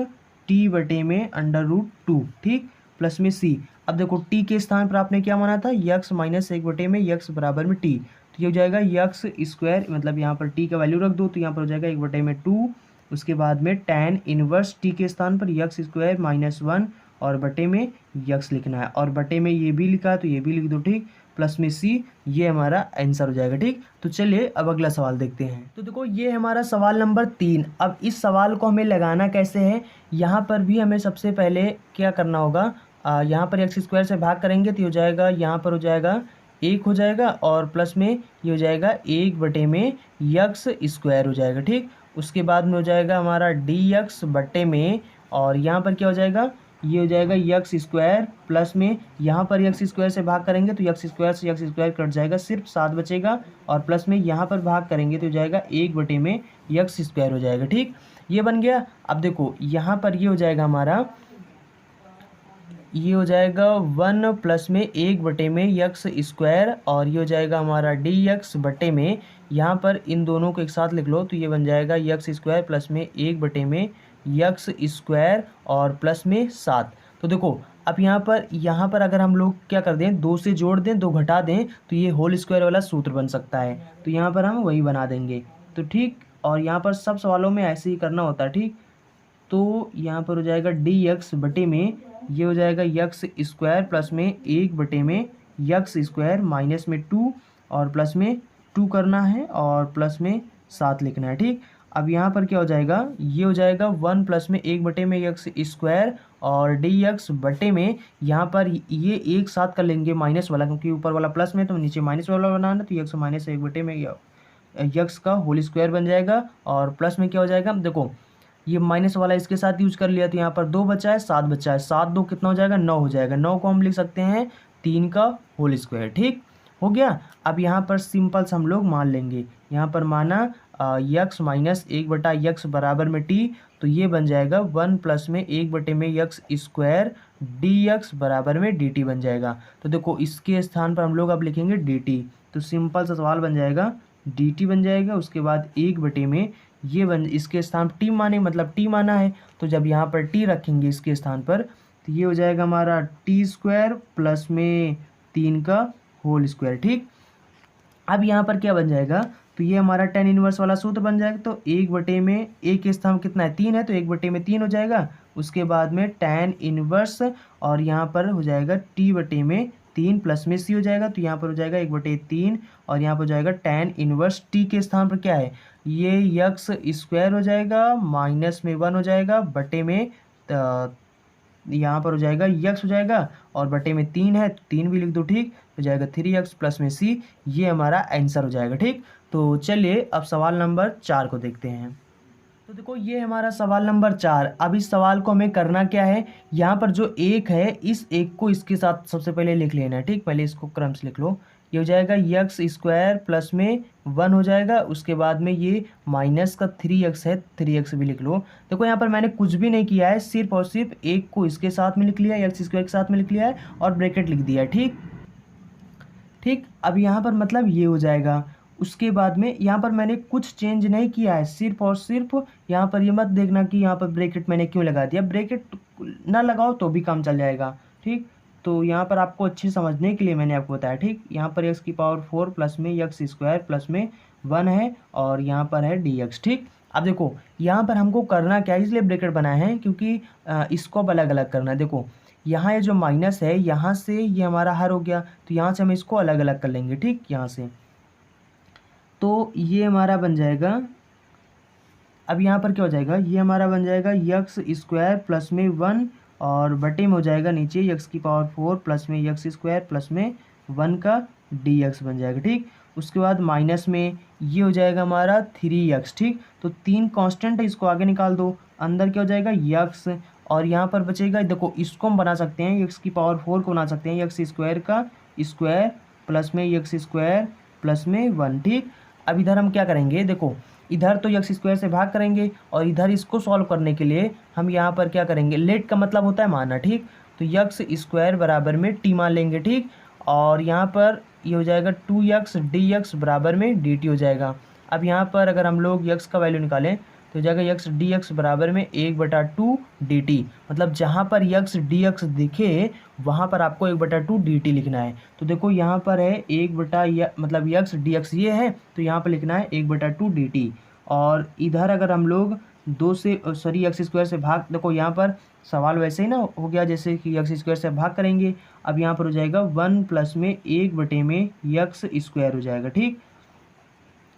[SPEAKER 1] t/√2। ठीक, प्लस में c। अब देखो t के स्थान पर आपने क्या माना था, x माइनस 1/x बराबर में t, तो ये हो जाएगा यक्स स्क्वायर, मतलब यहाँ पर t का वैल्यू रख दो तो यहाँ पर हो जाएगा 1/2, उसके बाद में tan इनवर्स t के स्थान पर यक्स स्क्वायर माइनस 1 और बटे में यक्स लिखना है, और बटे में ये भी लिखा है तो ये भी लिख दो। ठीक, प्लस में c, ये हमारा आंसर हो जाएगा। ठीक, तो चलिए अब अगला सवाल देखते हैं। तो देखो ये हमारा सवाल नंबर 3। अब इस सवाल को हमें लगाना कैसे है, यहाँ पर भी हमें सबसे पहले क्या करना होगा, यहाँ पर एक्स स्क्वायर से भाग करेंगे तो हो जाएगा, यहाँ पर हो जाएगा 1 हो जाएगा, और प्लस में ये हो जाएगा 1/में यक्स स्क्वायर हो जाएगा। ठीक, उसके बाद में हो जाएगा हमारा dx बटे में, और यहाँ पर क्या हो जाएगा, ये हो जाएगा यक्स स्क्वायर, प्लस में यहाँ पर यक्स स्क्वायर से भाग करेंगे तो यक्स स्क्वायर से यक्स स्क्वायर कट जाएगा, सिर्फ 7 बचेगा, और प्लस में यहाँ पर भाग करेंगे तो हो जाएगा 1/में यक्स स्क्वायर हो जाएगा। ठीक, ये बन गया। अब देखो यहाँ पर ये हो जाएगा हमारा, ये हो जाएगा 1 प्लस में 1/में यक्स स्क्वायर, और ये हो जाएगा हमारा dx बटे में, यहाँ पर इन दोनों को एक साथ लिख लो तो ये बन जाएगा यक्स स्क्वायर प्लस में 1/में यक्स स्क्वायर और प्लस में 7। तो देखो अब यहाँ पर अगर हम लोग क्या कर दें, 2 से जोड़ दें 2 घटा दें तो ये होल स्क्वायर वाला सूत्र बन सकता है, तो यहाँ पर हम वही बना देंगे। तो ठीक, और यहाँ पर सब सवालों में ऐसे ही करना होता है। ठीक, तो यहाँ पर हो जाएगा dx बटे में, ये हो जाएगा यक्स स्क्वायर प्लस में 1/में यक्स स्क्वायर माइनस में 2 और प्लस में 2 करना है और प्लस में 7 लिखना है। ठीक, अब यहाँ पर क्या हो जाएगा, ये हो जाएगा 1 प्लस में 1/में यक्स स्क्वायर और dx बटे में, यहाँ पर ये एक साथ कर लेंगे माइनस वाला, क्योंकि ऊपर वाला प्लस में तो नीचे माइनस वाला बनाना, तो यक्स माइनस 1/में यक्स का होल स्क्वायर बन जाएगा, और प्लस में क्या हो जाएगा, देखो ये माइनस वाला इसके साथ यूज कर लिया तो यहाँ पर 2 बचा है, 7 बचा है, 7 2 कितना हो जाएगा, 9 हो जाएगा। 9 को हम लिख सकते हैं 3 का होल स्क्वायर। ठीक हो गया। अब यहाँ पर सिंपल से हम लोग मान लेंगे, यहाँ पर माना यक्स माइनस 1/x बराबर में t, तो ये बन जाएगा 1 प्लस में 1/में यक्स स्क्वायर dx बराबर में dt बन जाएगा। तो देखो इसके स्थान पर हम लोग अब लिखेंगे dt, तो सिंपल सा सवाल बन जाएगा, dt बन जाएगा। उसके बाद 1/में ये बन, इसके स्थान पर टी माने, मतलब टी माना है, तो जब यहाँ पर टी रखेंगे इसके स्थान पर तो ये हो जाएगा हमारा टी स्क्वायर प्लस में 3 का होल स्क्वायर। ठीक, अब यहाँ पर क्या बन जाएगा, तो ये हमारा tan इनवर्स वाला सूत्र बन जाएगा, तो 1/में a के स्थान कितना है 3 है, तो 1/में 3 हो जाएगा। उसके बाद में tan इनवर्स, और यहाँ पर हो जाएगा t/में 3 प्लस में c हो जाएगा, तो यहाँ पर हो जाएगा 1/3, और यहाँ पर हो जाएगा tan इनवर्स t के स्थान पर क्या है, ये यक्स स्क्वायर हो जाएगा माइनस में 1 हो जाएगा बटे में, यहाँ पर हो जाएगा यक्स हो जाएगा, और बटे में 3 है तो 3 भी लिख दो। ठीक हो जाएगा 3x प्लस में c, ये हमारा आंसर हो जाएगा। ठीक, तो चलिए अब सवाल नंबर 4 को देखते हैं। तो देखो ये हमारा सवाल नंबर 4। अब इस सवाल को हमें करना क्या है, यहाँ पर जो 1 है इस 1 को इसके साथ सबसे पहले लिख लेना है। ठीक, पहले इसको क्रम से लिख लो, ये हो जाएगा यक्स स्क्वायर प्लस में 1 हो जाएगा, उसके बाद में ये माइनस का 3x है, 3x भी लिख लो। देखो यहाँ पर मैंने कुछ भी नहीं किया है, सिर्फ और सिर्फ 1 को इसके साथ में लिख लिया है, यक्स स्क्वायर के साथ में लिख लिया है और ब्रैकेट लिख दिया है। ठीक ठीक, अब यहाँ पर मतलब ये हो जाएगा। उसके बाद में यहाँ पर मैंने कुछ चेंज नहीं किया है, सिर्फ और सिर्फ यहाँ पर ये मत देखना कि यहाँ पर ब्रैकेट मैंने क्यों लगा दिया, ब्रैकेट ना लगाओ तो भी काम चल जाएगा। ठीक, तो यहाँ पर आपको अच्छे समझने के लिए मैंने आपको बताया। ठीक, यहाँ पर x की पावर 4 प्लस में यक्स स्क्वायर प्लस में 1 है, और यहाँ पर है dx। ठीक, अब देखो यहाँ पर हमको करना क्या है, इसलिए ब्रैकेट बनाए हैं क्योंकि इसको अब अलग अलग करना है। देखो यहाँ ये जो माइनस है, यहाँ से ये हमारा हर हो गया, तो यहाँ से हम इसको अलग अलग कर लेंगे। ठीक, यहाँ से तो ये हमारा बन जाएगा, अब यहाँ पर क्या हो जाएगा, ये हमारा बन जाएगा यक्स स्क्वायर प्लस में 1 और बटे में हो जाएगा नीचे यक्स की पावर 4 प्लस में यक्स स्क्वायर प्लस में 1 का dx बन जाएगा। ठीक, उसके बाद माइनस में ये हो जाएगा हमारा 3x। ठीक, तो 3 कांस्टेंट है, इसको आगे निकाल दो, अंदर क्या हो जाएगा यक्स, और यहाँ पर बचेगा, देखो इसको हम बना सकते हैं, यक्स की पावर 4 को बना सकते हैं यक्स स्क्वायर का स्क्वायर प्लस में यक्स स्क्वायर प्लस में 1। ठीक, अब इधर हम क्या करेंगे, देखो इधर तो यक्स स्क्वायर से भाग करेंगे और इधर इसको सॉल्व करने के लिए हम यहाँ पर क्या करेंगे, लेट का मतलब होता है माना, ठीक। तो यक्स स्क्वायर बराबर में टी मान लेंगे, ठीक। और यहाँ पर ये हो जाएगा 2x dx बराबर में dt हो जाएगा। अब यहाँ पर अगर हम लोग यक्स का वैल्यू निकालें तो हो जाएगा यक्स dx बराबर में 1/2 dt। मतलब जहाँ पर यक्स dx दिखे वहाँ पर आपको 1/2 dt लिखना है। तो देखो यहाँ पर है मतलब यक्स dx ये है, तो यहाँ पर लिखना है 1/2 dt। और इधर अगर हम लोग यक्स स्क्वायर से भाग, देखो यहाँ पर सवाल वैसे ही ना हो गया जैसे कि यक्स स्क्वायर से भाग करेंगे। अब यहाँ पर हो जाएगा 1 प्लस में 1/में यक्स स्क्वायर हो जाएगा, ठीक।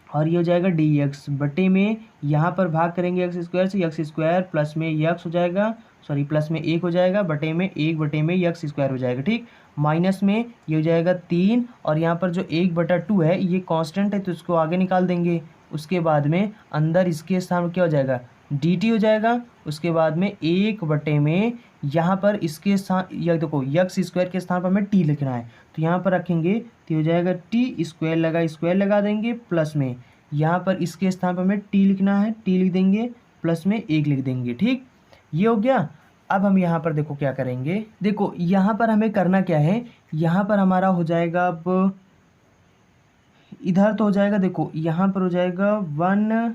[SPEAKER 1] और ये हो जाएगा dx बटे में यहाँ पर भाग करेंगे एक्स स्क्वायर से, यक्स स्क्वायर प्लस में यक्स हो जाएगा, सॉरी प्लस में 1 हो जाएगा, बटे में 1/में यक्स स्क्वायर हो जाएगा, ठीक। माइनस में ये हो जाएगा 3 और यहाँ पर जो 1/2 है ये कांस्टेंट है तो इसको आगे निकाल देंगे। उसके बाद में अंदर इसके स्थान पर क्या हो जाएगा, dt हो जाएगा। उसके बाद में 1/में यहाँ पर इसके स्थान, यह देखो यक्स स्क्वायर के स्थान पर हमें t लिखना है तो यहाँ पर रखेंगे तो हो जाएगा टी स्क्वायर लगा देंगे, प्लस में यहाँ पर इसके स्थान पर हमें t लिखना है, t लिख देंगे, प्लस में 1 लिख देंगे, ठीक। ये हो गया। अब हम यहाँ पर देखो क्या करेंगे, देखो यहाँ पर हमें करना क्या है, यहाँ पर हमारा हो जाएगा, अब इधर तो हो जाएगा, देखो यहाँ पर हो जाएगा 1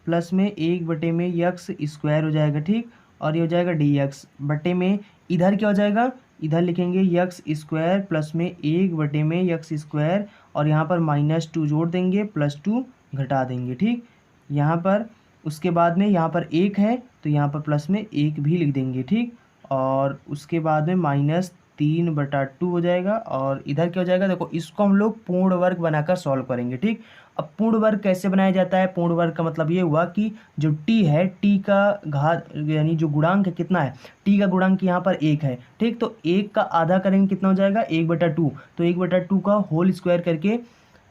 [SPEAKER 1] प्लस में 1/में यक्स स्क्वायर हो जाएगा, ठीक। और ये हो जाएगा dx बटे में इधर क्या हो जाएगा, इधर लिखेंगे यक्स स्क्वायर प्लस में 1/में यक्स स्क्वायर और यहाँ पर -2 जोड़ देंगे, +2 घटा देंगे, ठीक। यहाँ पर उसके बाद में यहाँ पर 1 है तो यहाँ पर प्लस में 1 भी लिख देंगे, ठीक। और उसके बाद में -3/2 हो जाएगा और इधर क्या हो जाएगा, देखो इसको हम लोग पूर्ण वर्ग बनाकर सॉल्व करेंगे, ठीक। अब पूर्ण वर्ग कैसे बनाया जाता है, पूर्ण वर्ग का मतलब ये हुआ कि जो t है, t का घात यानी जो गुणांक है कितना है, t का गुणांक यहाँ पर 1 है, ठीक। तो 1 का आधा करेंगे कितना हो जाएगा, 1/2। तो 1/2 का होल स्क्वायर करके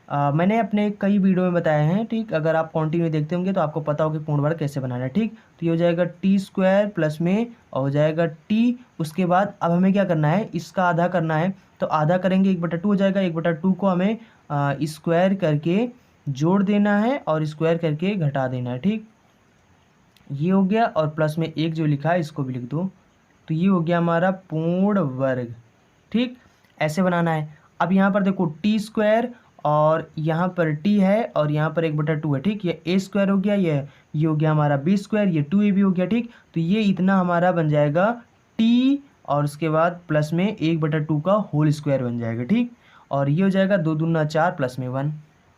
[SPEAKER 1] मैंने अपने कई वीडियो में बताए हैं, ठीक। अगर आप कंटिन्यू देखते होंगे तो आपको पता होगा कि पूर्ण वर्ग कैसे बनाना है, ठीक। तो ये हो जाएगा टी स्क्वायर प्लस में और हो जाएगा टी। उसके बाद अब हमें क्या करना है, इसका आधा करना है तो आधा करेंगे 1/2 हो जाएगा। 1/2 को हमें स्क्वायर करके जोड़ देना है और स्क्वायर करके घटा देना है, ठीक। ये हो गया और प्लस में 1 जो लिखा है इसको भी लिख दो। तो ये हो गया हमारा पूर्ण वर्ग, ठीक। ऐसे बनाना है। अब यहाँ पर देखो टी स्क्वायर और यहाँ पर t है और यहाँ पर 1/2 है, ठीक। ये a स्क्वायर हो गया, ये हो गया हमारा b स्क्वायर, ये 2ab हो गया, ठीक। तो ये इतना हमारा बन जाएगा t और उसके बाद प्लस में 1/2 का होल स्क्वायर बन जाएगा, ठीक। और ये हो जाएगा 2 दूना 4 प्लस में 1।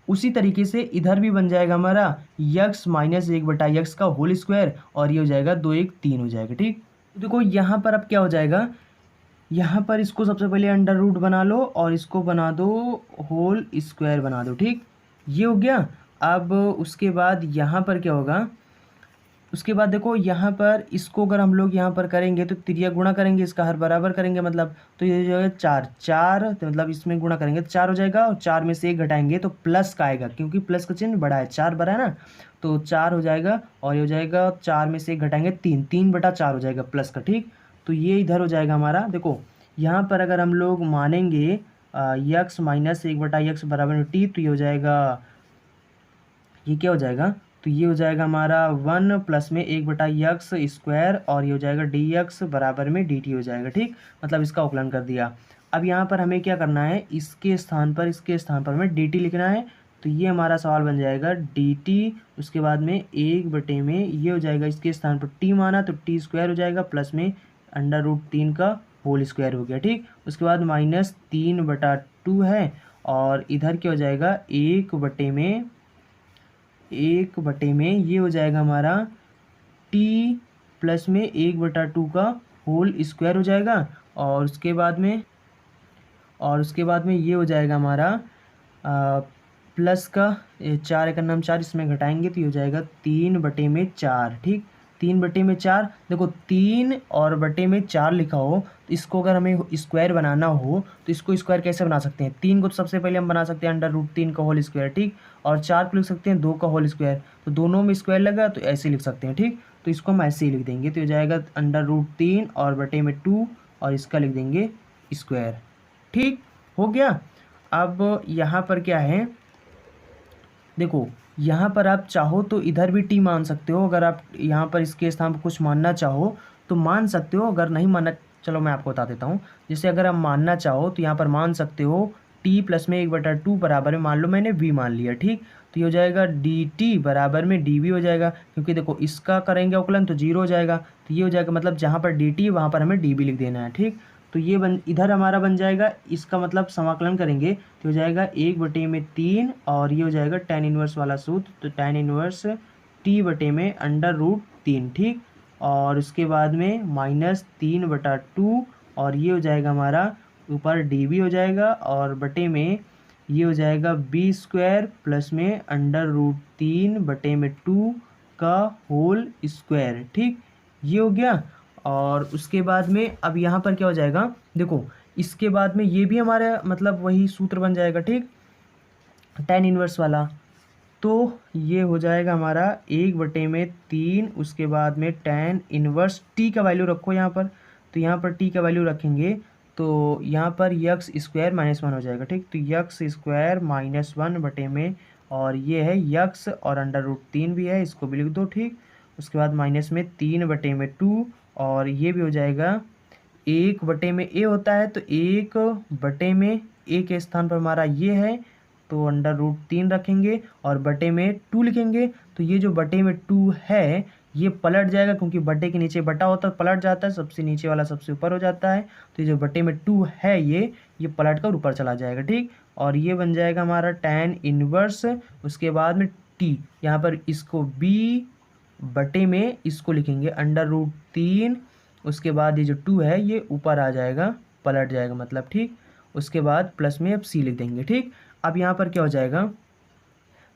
[SPEAKER 1] उसी तरीके से इधर भी बन जाएगा हमारा यक्स माइनस 1/x का होल स्क्वायर और ये हो जाएगा 2 1 3 हो जाएगा, ठीक। तो देखो यहाँ पर अब क्या हो जाएगा, यहाँ पर इसको सबसे पहले अंडर रूट बना लो और इसको बना दो होल स्क्वायर बना दो, ठीक। ये हो गया। अब उसके बाद यहाँ पर क्या होगा, उसके बाद देखो यहाँ पर इसको अगर हम लोग यहाँ पर करेंगे तो त्रिज्या गुणा करेंगे, इसका हर बराबर करेंगे मतलब, तो ये जो है 4 तो मतलब इसमें गुणा करेंगे तो 4 हो जाएगा और 4 में से 1 घटाएंगे तो प्लस का आएगा क्योंकि प्लस का चिन्ह बड़ा है, 4 बड़ा है ना, तो 4 हो जाएगा और ये हो जाएगा 4 में से 1 घटाएंगे 3/4 हो जाएगा प्लस का, ठीक। तो ये इधर हो जाएगा हमारा। देखो यहाँ पर अगर हम लोग मानेंगे यक्स माइनस 1/x बराबर में टी तो ये हो जाएगा, ये क्या हो जाएगा, तो ये हो जाएगा हमारा 1 प्लस में 1/x स्क्वायर और ये हो जाएगा dx बराबर में dt हो जाएगा, ठीक। मतलब इसका अवकलन कर दिया। अब यहाँ पर हमें क्या करना है, इसके स्थान पर हमें dt लिखना है। तो ये हमारा सवाल बन जाएगा dt, उसके बाद में 1/में ये हो जाएगा इसके स्थान पर t माना तो t स्क्वायर हो जाएगा प्लस में √3 का होल स्क्वायर हो गया, ठीक। उसके बाद -3/2 है और इधर क्या हो जाएगा 1/में ये हो जाएगा हमारा t प्लस में 1/2 का होल स्क्वायर हो जाएगा और उसके बाद में ये हो जाएगा हमारा प्लस का 4 का नाम 4 इसमें घटाएंगे तो ये हो जाएगा 3/4, ठीक। 3/4 देखो 3 और बटे में 4 लिखा हो तो इसको अगर हमें स्क्वायर बनाना हो तो इसको स्क्वायर कैसे बना सकते हैं, 3 को तो सबसे पहले हम बना सकते हैं √3 का होल स्क्वायर, ठीक। और 4 को लिख सकते हैं 2 का होल स्क्वायर, तो दोनों में स्क्वायर लगा तो ऐसे लिख सकते हैं, ठीक। तो इसको हम ऐसे ही लिख देंगे तो हो जाएगा √3 और बटे में 2 और इसका लिख देंगे स्क्वायर, ठीक हो गया। अब यहाँ पर क्या है, देखो यहाँ पर आप चाहो तो इधर भी टी मान सकते हो, अगर आप यहाँ पर इसके स्थान पर कुछ मानना चाहो तो मान सकते हो, अगर नहीं मानना, चलो मैं आपको बता देता हूँ। जैसे अगर आप मानना चाहो तो यहाँ पर मान सकते हो टी प्लस में 1/2 बराबर में, मान लो मैंने वी मान लिया, ठीक। तो ये हो जाएगा डी टी बराबर में डी वी हो जाएगा, क्योंकि देखो इसका करेंगे अवकलन तो जीरो हो जाएगा, तो ये हो जाएगा, मतलब जहाँ पर डी टी वहाँ पर हमें डी बी लिख देना है, ठीक। तो ये इधर हमारा बन जाएगा, इसका मतलब समाकलन करेंगे तो हो जाएगा 1/3, और ये हो जाएगा tan इनवर्स वाला सूत्र, तो tan इनवर्स t/√3, ठीक। और उसके बाद में -3/2, और ये हो जाएगा हमारा ऊपर डी बी हो जाएगा, और बटे में ये हो जाएगा b² प्लस में √3/2 का होल स्क्वायर, ठीक। ये हो गया। और उसके बाद में अब यहाँ पर क्या हो जाएगा, देखो इसके बाद में ये भी हमारा मतलब वही सूत्र बन जाएगा, ठीक, tan इनवर्स वाला। तो ये हो जाएगा हमारा 1/3, उसके बाद में tan इनवर्स t का वैल्यू रखो यहाँ पर, तो यहाँ पर t का वैल्यू रखेंगे तो यहाँ पर x² -1 हो जाएगा, ठीक। तो x² -1 बटे में, और ये है x और √3 भी है, इसको भी लिख दो, ठीक। उसके बाद माइनस में 3/2, और ये भी हो जाएगा 1/में a होता है, तो 1/में a के स्थान पर हमारा ये है, तो √3 रखेंगे और बटे में 2 लिखेंगे। तो ये जो बटे में 2 है ये पलट जाएगा, क्योंकि बटे के नीचे बटा होता है पलट जाता है, सबसे नीचे वाला सबसे ऊपर हो जाता है। तो ये जो बटे में 2 है ये पलट कर ऊपर चला जाएगा, ठीक। और ये बन जाएगा हमारा tan इनवर्स, उसके बाद में t, यहाँ पर इसको b बटे में इसको लिखेंगे √3, उसके बाद ये जो 2 है ये ऊपर आ जाएगा, पलट जाएगा मतलब, ठीक। उसके बाद प्लस में अब c लिख देंगे, ठीक। अब यहाँ पर क्या हो जाएगा,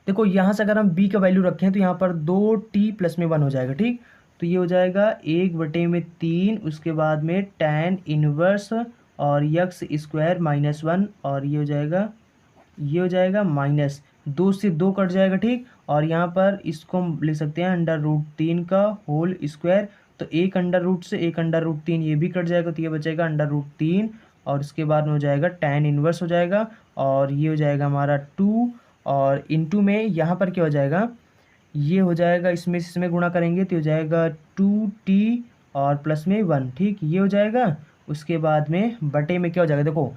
[SPEAKER 1] देखो यहाँ से अगर हम b का वैल्यू रखें तो यहाँ पर 2t प्लस में 1 हो जाएगा, ठीक। तो ये हो जाएगा 1/3, उसके बाद में tan इनवर्स और x² -1, और ये हो जाएगा माइनस 2 से 2 कट जाएगा, ठीक। और यहाँ पर इसको हम लिख सकते हैं √3 का होल स्क्वायर, तो एक अंडर रूट से एक √3 ये भी कट जाएगा, तो ये बचेगा √3, और उसके बाद में हो जाएगा tan इनवर्स हो जाएगा, और ये हो जाएगा हमारा 2, और इनटू में यहाँ पर क्या हो जाएगा, ये हो जाएगा इसमें से इसमें गुणा करेंगे तो हो जाएगा 2t और प्लस में 1, ठीक। ये हो जाएगा। उसके बाद में बटे में क्या हो जाएगा, देखो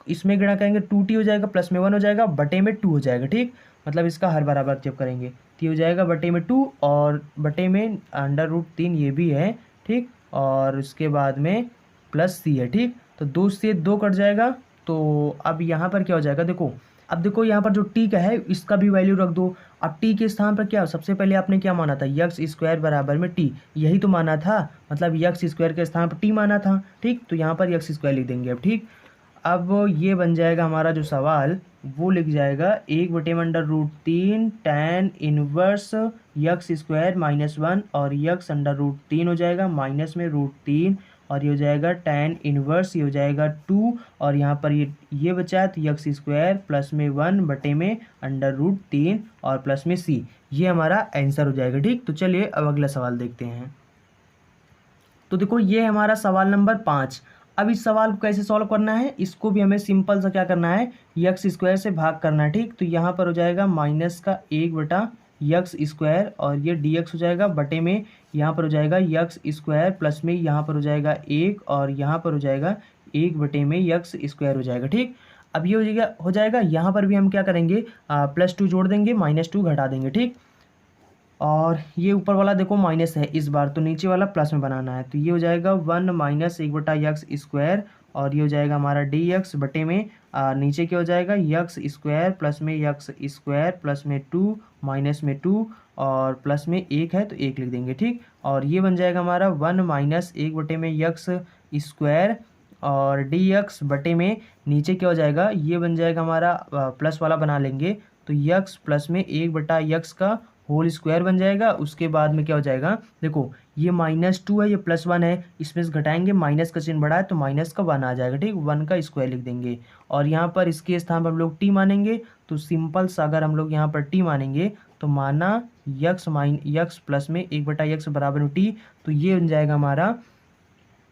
[SPEAKER 1] इसमें गुणा करेंगे 2t हो जाएगा, प्लस में 1 हो जाएगा, बटे में 2 हो जाएगा, ठीक। मतलब इसका हर बराबर जब करेंगे तो ये हो जाएगा बटे में 2, और बटे में √3 ये भी है, ठीक। और उसके बाद में प्लस c है, ठीक। तो 2 से 2 कट जाएगा। तो अब यहाँ पर क्या हो जाएगा, देखो अब देखो यहाँ पर जो t का है इसका भी वैल्यू रख दो। अब t के स्थान पर क्या, सबसे पहले आपने क्या माना था, x² बराबर में t, यही तो माना था, मतलब x² के स्थान पर t माना था, ठीक। तो यहाँ पर x² लिख देंगे अब, ठीक। अब ये बन जाएगा हमारा जो सवाल वो लिख जाएगा 1/√3 tan इनवर्स x² -1 और x√3 हो जाएगा माइनस में √3, और ये हो जाएगा tan इनवर्स, ये हो जाएगा 2, और यहाँ पर ये बचा है तो x² प्लस में 1 बटे में √3 और प्लस में c, ये हमारा आंसर हो जाएगा, ठीक। तो चलिए अब अगला सवाल देखते हैं। तो देखो ये हमारा सवाल नंबर 5। अब इस सवाल को कैसे सॉल्व करना है, इसको भी हमें सिंपल सा क्या करना है, x² से भाग करना है, ठीक। तो यहाँ पर हो जाएगा माइनस का 1/x² और ये dx हो जाएगा, बटे में यहाँ पर हो जाएगा x² प्लस में यहाँ पर हो जाएगा 1, और यहाँ पर हो जाएगा 1/x² हो जाएगा, ठीक। अब ये हो जाएगा यहाँ पर भी हम क्या करेंगे, +2 जोड़ देंगे, -2 घटा देंगे, ठीक। और ये ऊपर वाला देखो माइनस है इस बार, तो नीचे वाला प्लस में बनाना है, तो ये हो जाएगा 1 - 1/x², और ये हो जाएगा हमारा dx बटे में नीचे क्या हो जाएगा x² प्लस में x² प्लस में 2 माइनस में 2 और प्लस में 1 है तो 1 लिख देंगे, ठीक। और ये बन जाएगा हमारा 1 - 1 बटे में x² और dx बटे में नीचे क्या हो जाएगा, ये बन जाएगा हमारा प्लस वाला बना लेंगे, तो x प्लस में 1/x का होल स्क्वायर बन जाएगा। उसके बाद में क्या हो जाएगा, देखो ये -2 है, ये +1 है, इसमें से घटाएंगे, माइनस का चिन्ह बढ़ा है तो माइनस का 1 आ जाएगा, ठीक। 1 का स्क्वायर लिख देंगे, और यहाँ पर इसके स्थान पर हम लोग t मानेंगे, तो सिंपल सा अगर हम लोग यहाँ पर t मानेंगे तो माना x प्लस में 1/x बराबर में t, तो ये बन जाएगा हमारा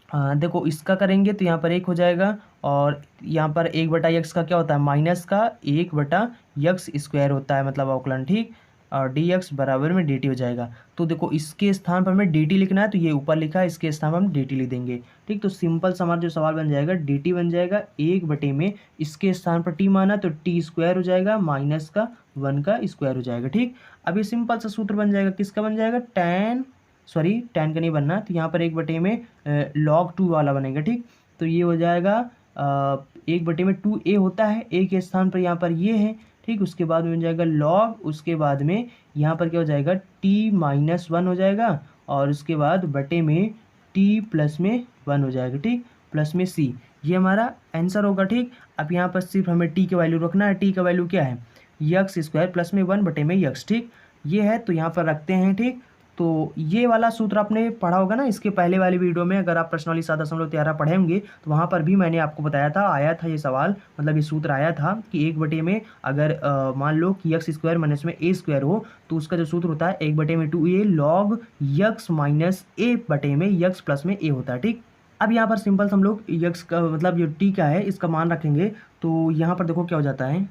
[SPEAKER 1] देखो इसका करेंगे तो यहाँ पर 1 हो जाएगा, और यहाँ पर 1/x का क्या होता है, माइनस का 1/x² होता है, मतलब अवकलन, ठीक। और डी एक्स बराबर में डी टी हो जाएगा। तो देखो इसके स्थान पर हमें डी टी लिखना है तो ये ऊपर लिखा है, इसके स्थान पर हम डी टी लिख देंगे। ठीक, तो सिंपल सा हमारा जो सवाल बन जाएगा डी टी बन जाएगा 1 में इसके स्थान पर टी माना तो टी स्क्वायर हो जाएगा माइनस का 1 का स्क्वायर हो जाएगा। ठीक, अब ये सिंपल सा सूत्र बन जाएगा, किसका बन जाएगा, टेन का नहीं बनना, तो यहाँ पर 1 में log 2 वाला बनेगा। ठीक, तो ये हो जाएगा 1 में 2a होता है, a के स्थान पर यहाँ पर ये है। ठीक, उसके बाद में बन जाएगा log, उसके बाद में यहाँ पर क्या हो जाएगा t-1 हो जाएगा और उसके बाद बटे में t प्लस में 1 हो जाएगा। ठीक, प्लस में c, ये हमारा आंसर होगा। ठीक, अब यहाँ पर सिर्फ हमें t का वैल्यू रखना है। t का वैल्यू क्या है, यक्स स्क्वायर प्लस में 1 बटे में यक्स। ठीक, ये है तो यहाँ पर रखते हैं। ठीक, तो ये वाला सूत्र आपने पढ़ा होगा ना इसके पहले वाली वीडियो में, अगर आप प्रश्नावली 7.13 पढ़े होंगे तो वहाँ पर भी मैंने आपको बताया था, आया था ये सवाल, मतलब ये सूत्र आया था कि 1 में अगर मान लो कि यक्स स्क्वायर माइनस में ए स्क्वायर हो तो उसका जो सूत्र होता है 1 में 2a log यक्स माइनस ए बटे में यक्स प्लस में ए होता है। ठीक, अब यहाँ पर सिंपल हम लोग यक्स का मतलब जो टी का है इसका मान रखेंगे तो यहाँ पर देखो क्या हो जाता है,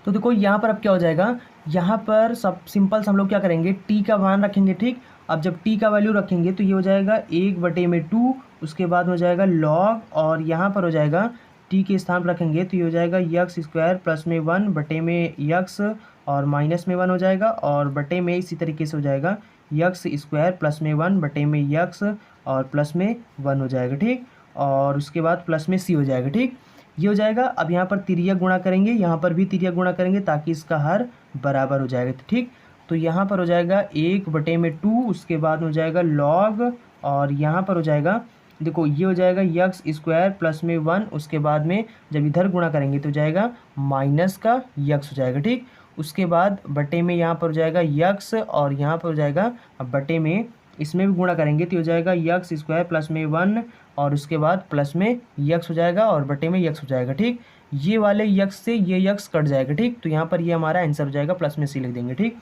[SPEAKER 1] तो देखो यहाँ पर अब क्या हो जाएगा, यहाँ पर सब सिंपल हम लोग क्या करेंगे, टी का मान रखेंगे। ठीक, अब जब टी का वैल्यू रखेंगे तो ये हो जाएगा 1 में 2, उसके बाद हो जाएगा log और यहाँ पर हो जाएगा टी के स्थान पर रखेंगे तो ये हो जाएगा यक्स स्क्वायर प्लस में 1 बटे में यक्स और माइनस में 1 हो जाएगा और बटे में इसी तरीके से हो जाएगा यक्स स्क्वायर प्लस में 1 बटे में यक्स और प्लस में 1 हो जाएगा। ठीक, और उसके बाद प्लस में सी हो जाएगा। ठीक, ये हो जाएगा। अब यहाँ पर तिर्यक गुणा करेंगे, यहाँ पर भी तिर्यक गुणा करेंगे ताकि इसका हर बराबर हो जाएगा। ठीक, तो यहाँ पर हो जाएगा 1 में 2, उसके बाद हो जाएगा log और यहाँ पर हो जाएगा देखो ये हो जाएगा यक्स स्क्वायर प्लस में 1, उसके बाद में जब इधर गुणा करेंगे तो जाएगा माइनस का यक्स हो जाएगा। ठीक, उसके बाद बटे में यहाँ पर हो जाएगा यक्स और यहाँ पर हो जाएगा अब बटे में इसमें भी गुणा करेंगे तो हो जाएगा यक्स स्क्वायर प्लस में 1 और उसके बाद प्लस में यक्स हो जाएगा और बटे में यक्स हो जाएगा। ठीक, ये वाले यक्स से ये यक्स कट जाएगा। ठीक, तो यहाँ पर ये हमारा आंसर हो जाएगा, प्लस में सी लिख देंगे। ठीक,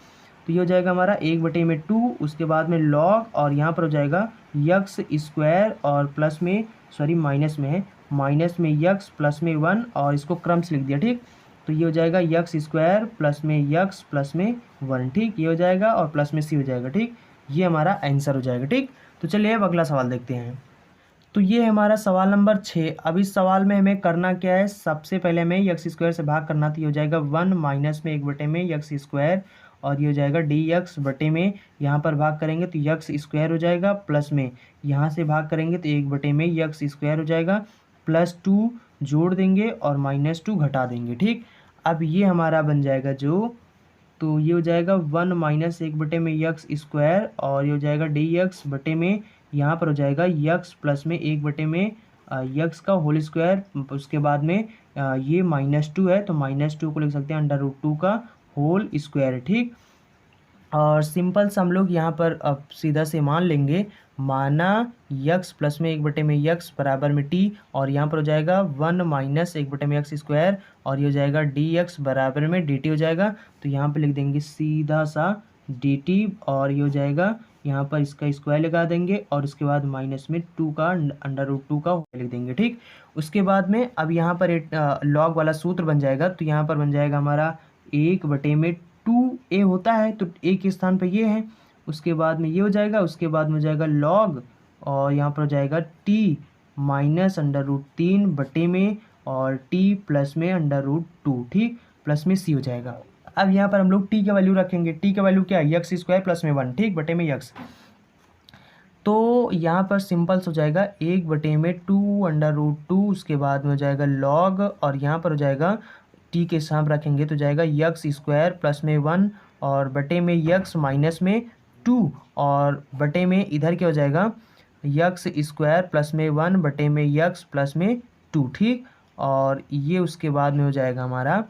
[SPEAKER 1] तो ये हो जाएगा हमारा 1 में 2, उसके बाद में log और यहाँ पर हो जाएगा यक्स स्क्वायर और प्लस में माइनस में है, माइनस में यक्स प्लस में 1 और इसको क्रम से लिख दिया। ठीक, तो ये हो जाएगा यक्स स्क्वायर प्लस में यक्स प्लस में 1। ठीक, ये हो जाएगा और प्लस में सी हो जाएगा। ठीक, ये हमारा आंसर हो जाएगा। ठीक, तो चलिए अब अगला सवाल देखते हैं। तो ये है हमारा सवाल नंबर 6। अब इस सवाल में हमें करना क्या है, सबसे पहले हमें यक्स स्क्वायर से भाग करना, तो ये हो जाएगा 1 माइनस में 1 बटे में यक्स स्क्वायर और ये हो जाएगा डी यक्स बटे में यहाँ पर भाग करेंगे तो यक्स स्क्वायर हो जाएगा प्लस में यहाँ से भाग करेंगे तो 1 बटे में यक्स स्क्वायर हो जाएगा प्लस 2 जोड़ देंगे और माइनस 2 घटा देंगे। ठीक, अब ये हमारा बन जाएगा जो, तो ये हो जाएगा 1 माइनस 1 बटे में यक्स स्क्वायर और ये हो जाएगा डी यक्स बटे में यहाँ पर हो जाएगा यक्स प्लस में 1 बटे में यक्स का होल स्क्वायर, उसके बाद में ये -2 है तो -2 को लिख सकते हैं √2 का होल स्क्वायर। ठीक, और सिंपल से हम लोग यहाँ पर अब सीधा से मान लेंगे, माना यक्स प्लस में 1 बटे में यक्स बराबर में टी और यहाँ पर हो जाएगा 1 माइनस 1 बटे में यक्स स्क्वायर और ये हो जाएगा डी एक्स बराबर में डी टी हो जाएगा। तो यहाँ पर लिख देंगे सीधा सा डी टी और ये हो जाएगा यहाँ पर इसका स्क्वायर लगा देंगे और उसके बाद माइनस में 2 का √2 का लिख देंगे। ठीक, उसके बाद में अब यहाँ पर एक लॉग वाला सूत्र बन जाएगा, तो यहाँ पर बन जाएगा हमारा 1 बटे में 2a होता है तो a के स्थान पे ये है, उसके बाद में ये हो जाएगा, उसके बाद में हो जाएगा log और यहाँ पर हो जाएगा t माइनस √3 बटे में और t प्लस में √2। ठीक, प्लस में c हो जाएगा। अब यहाँ पर हम लोग t का वैल्यू रखेंगे, t का वैल्यू क्या है यक्स स्क्वायर प्लस में 1। ठीक, बटे में यक्स, तो यहाँ पर सिंपल हो जाएगा 1 बटे में 2 √2, उसके बाद में हो जाएगा log और यहाँ पर हो जाएगा टी के साथ रखेंगे तो जाएगा यक्स स्क्वायर प्लस में 1 और बटे में यक्स माइनस में 2 और बटे में इधर क्या हो जाएगा यक्स स्क्वायर प्लस में 1 बटे में यक्स प्लस में 2। ठीक, और ये उसके बाद में हो जाएगा हमारा